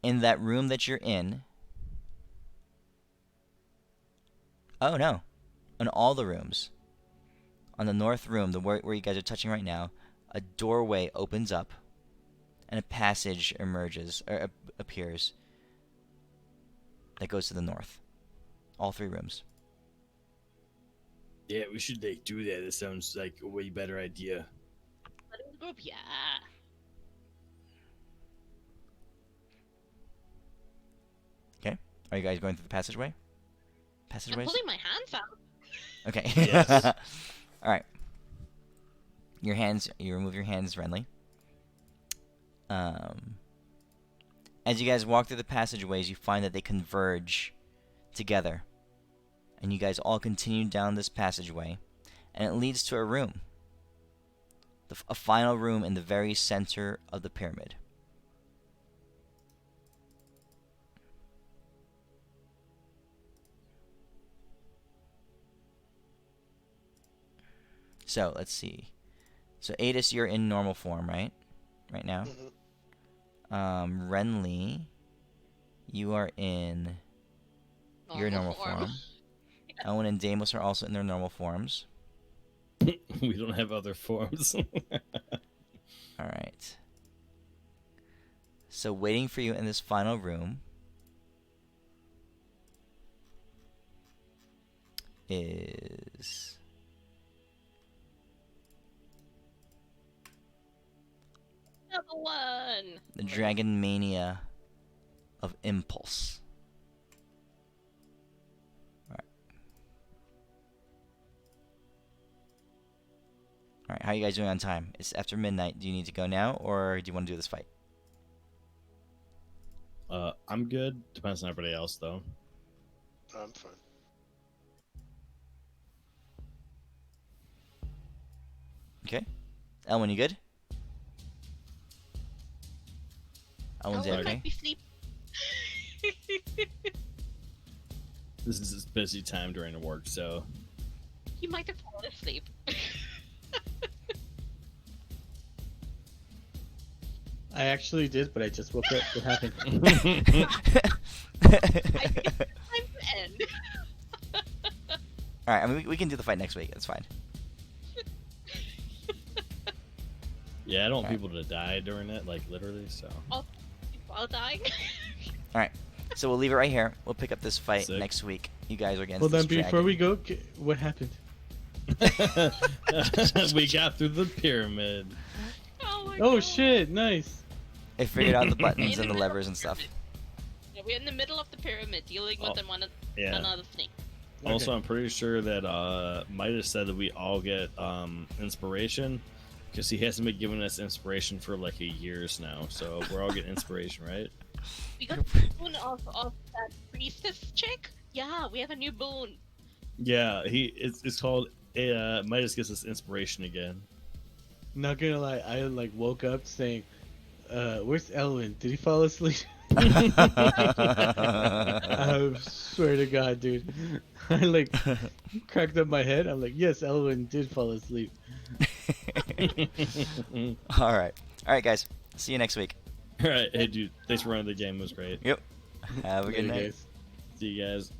in that room that you're in. Oh no, in all the rooms. On the north room, where you guys are touching right now, a doorway opens up, and a passage appears that goes to the north. All 3 rooms. Yeah, we should like do that. It sounds like a way better idea. Group, yeah. Okay. Are you guys going through the passageway? I'm Passageways? pulling my hands out. Okay. Yes. All right. You remove your hands, Renly. As you guys walk through the passageways, you find that they converge together. And you guys all continue down this passageway. And it leads to a room. A final room in the very center of the pyramid. So, let's see. So, Adis, you're in normal form, right? Right now? Mm-hmm. Renly, you are in your normal form. Owen and Deimos are also in their normal forms. We don't have other forms. Alright. So, waiting for you in this final room is... Another one. the Dragon Mania of Impulse. Alright, how are you guys doing on time? It's after midnight. Do you need to go now, or do you want to do this fight? I'm good. Depends on everybody else, though. I'm fine. Okay. Elwin, you good? Elwin's Elwin okay? might be sleep. This is a busy time during work, so He might have fallen asleep. I actually did, but I just woke up. What happened? I think it's time to end. Alright, I mean, we can do the fight next week. That's fine. Yeah, I don't want Alright. people to die during it, like literally. So While dying. All right. So we'll leave it right here. We'll pick up this fight Sick. next week. You guys are against Hold this on, before dragon. we go, what happened? we got through the pyramid. Oh my Oh God. shit! Nice. I figured out the buttons In and the middle levers of and the stuff. pyramid. Yeah, we're in the middle of the pyramid dealing with Yeah. another snake. Also, Okay. I'm pretty sure that Midas said that we all get inspiration because he hasn't been giving us inspiration for like years now. So we're all getting inspiration, right? We got the boon of that priestess chick. Yeah, we have a new boon. Yeah, it's called Midas gets us inspiration again. Not gonna lie, I like woke up saying, "Where's Elwin? Did he fall asleep?" I swear to God, dude. I like cracked up my head. I'm like, yes, Elwin did fall asleep. All right. All right, guys. See you next week. All right, hey dude, thanks for running the game. It was great. Yep. Have a good Later, night. guys. See you guys.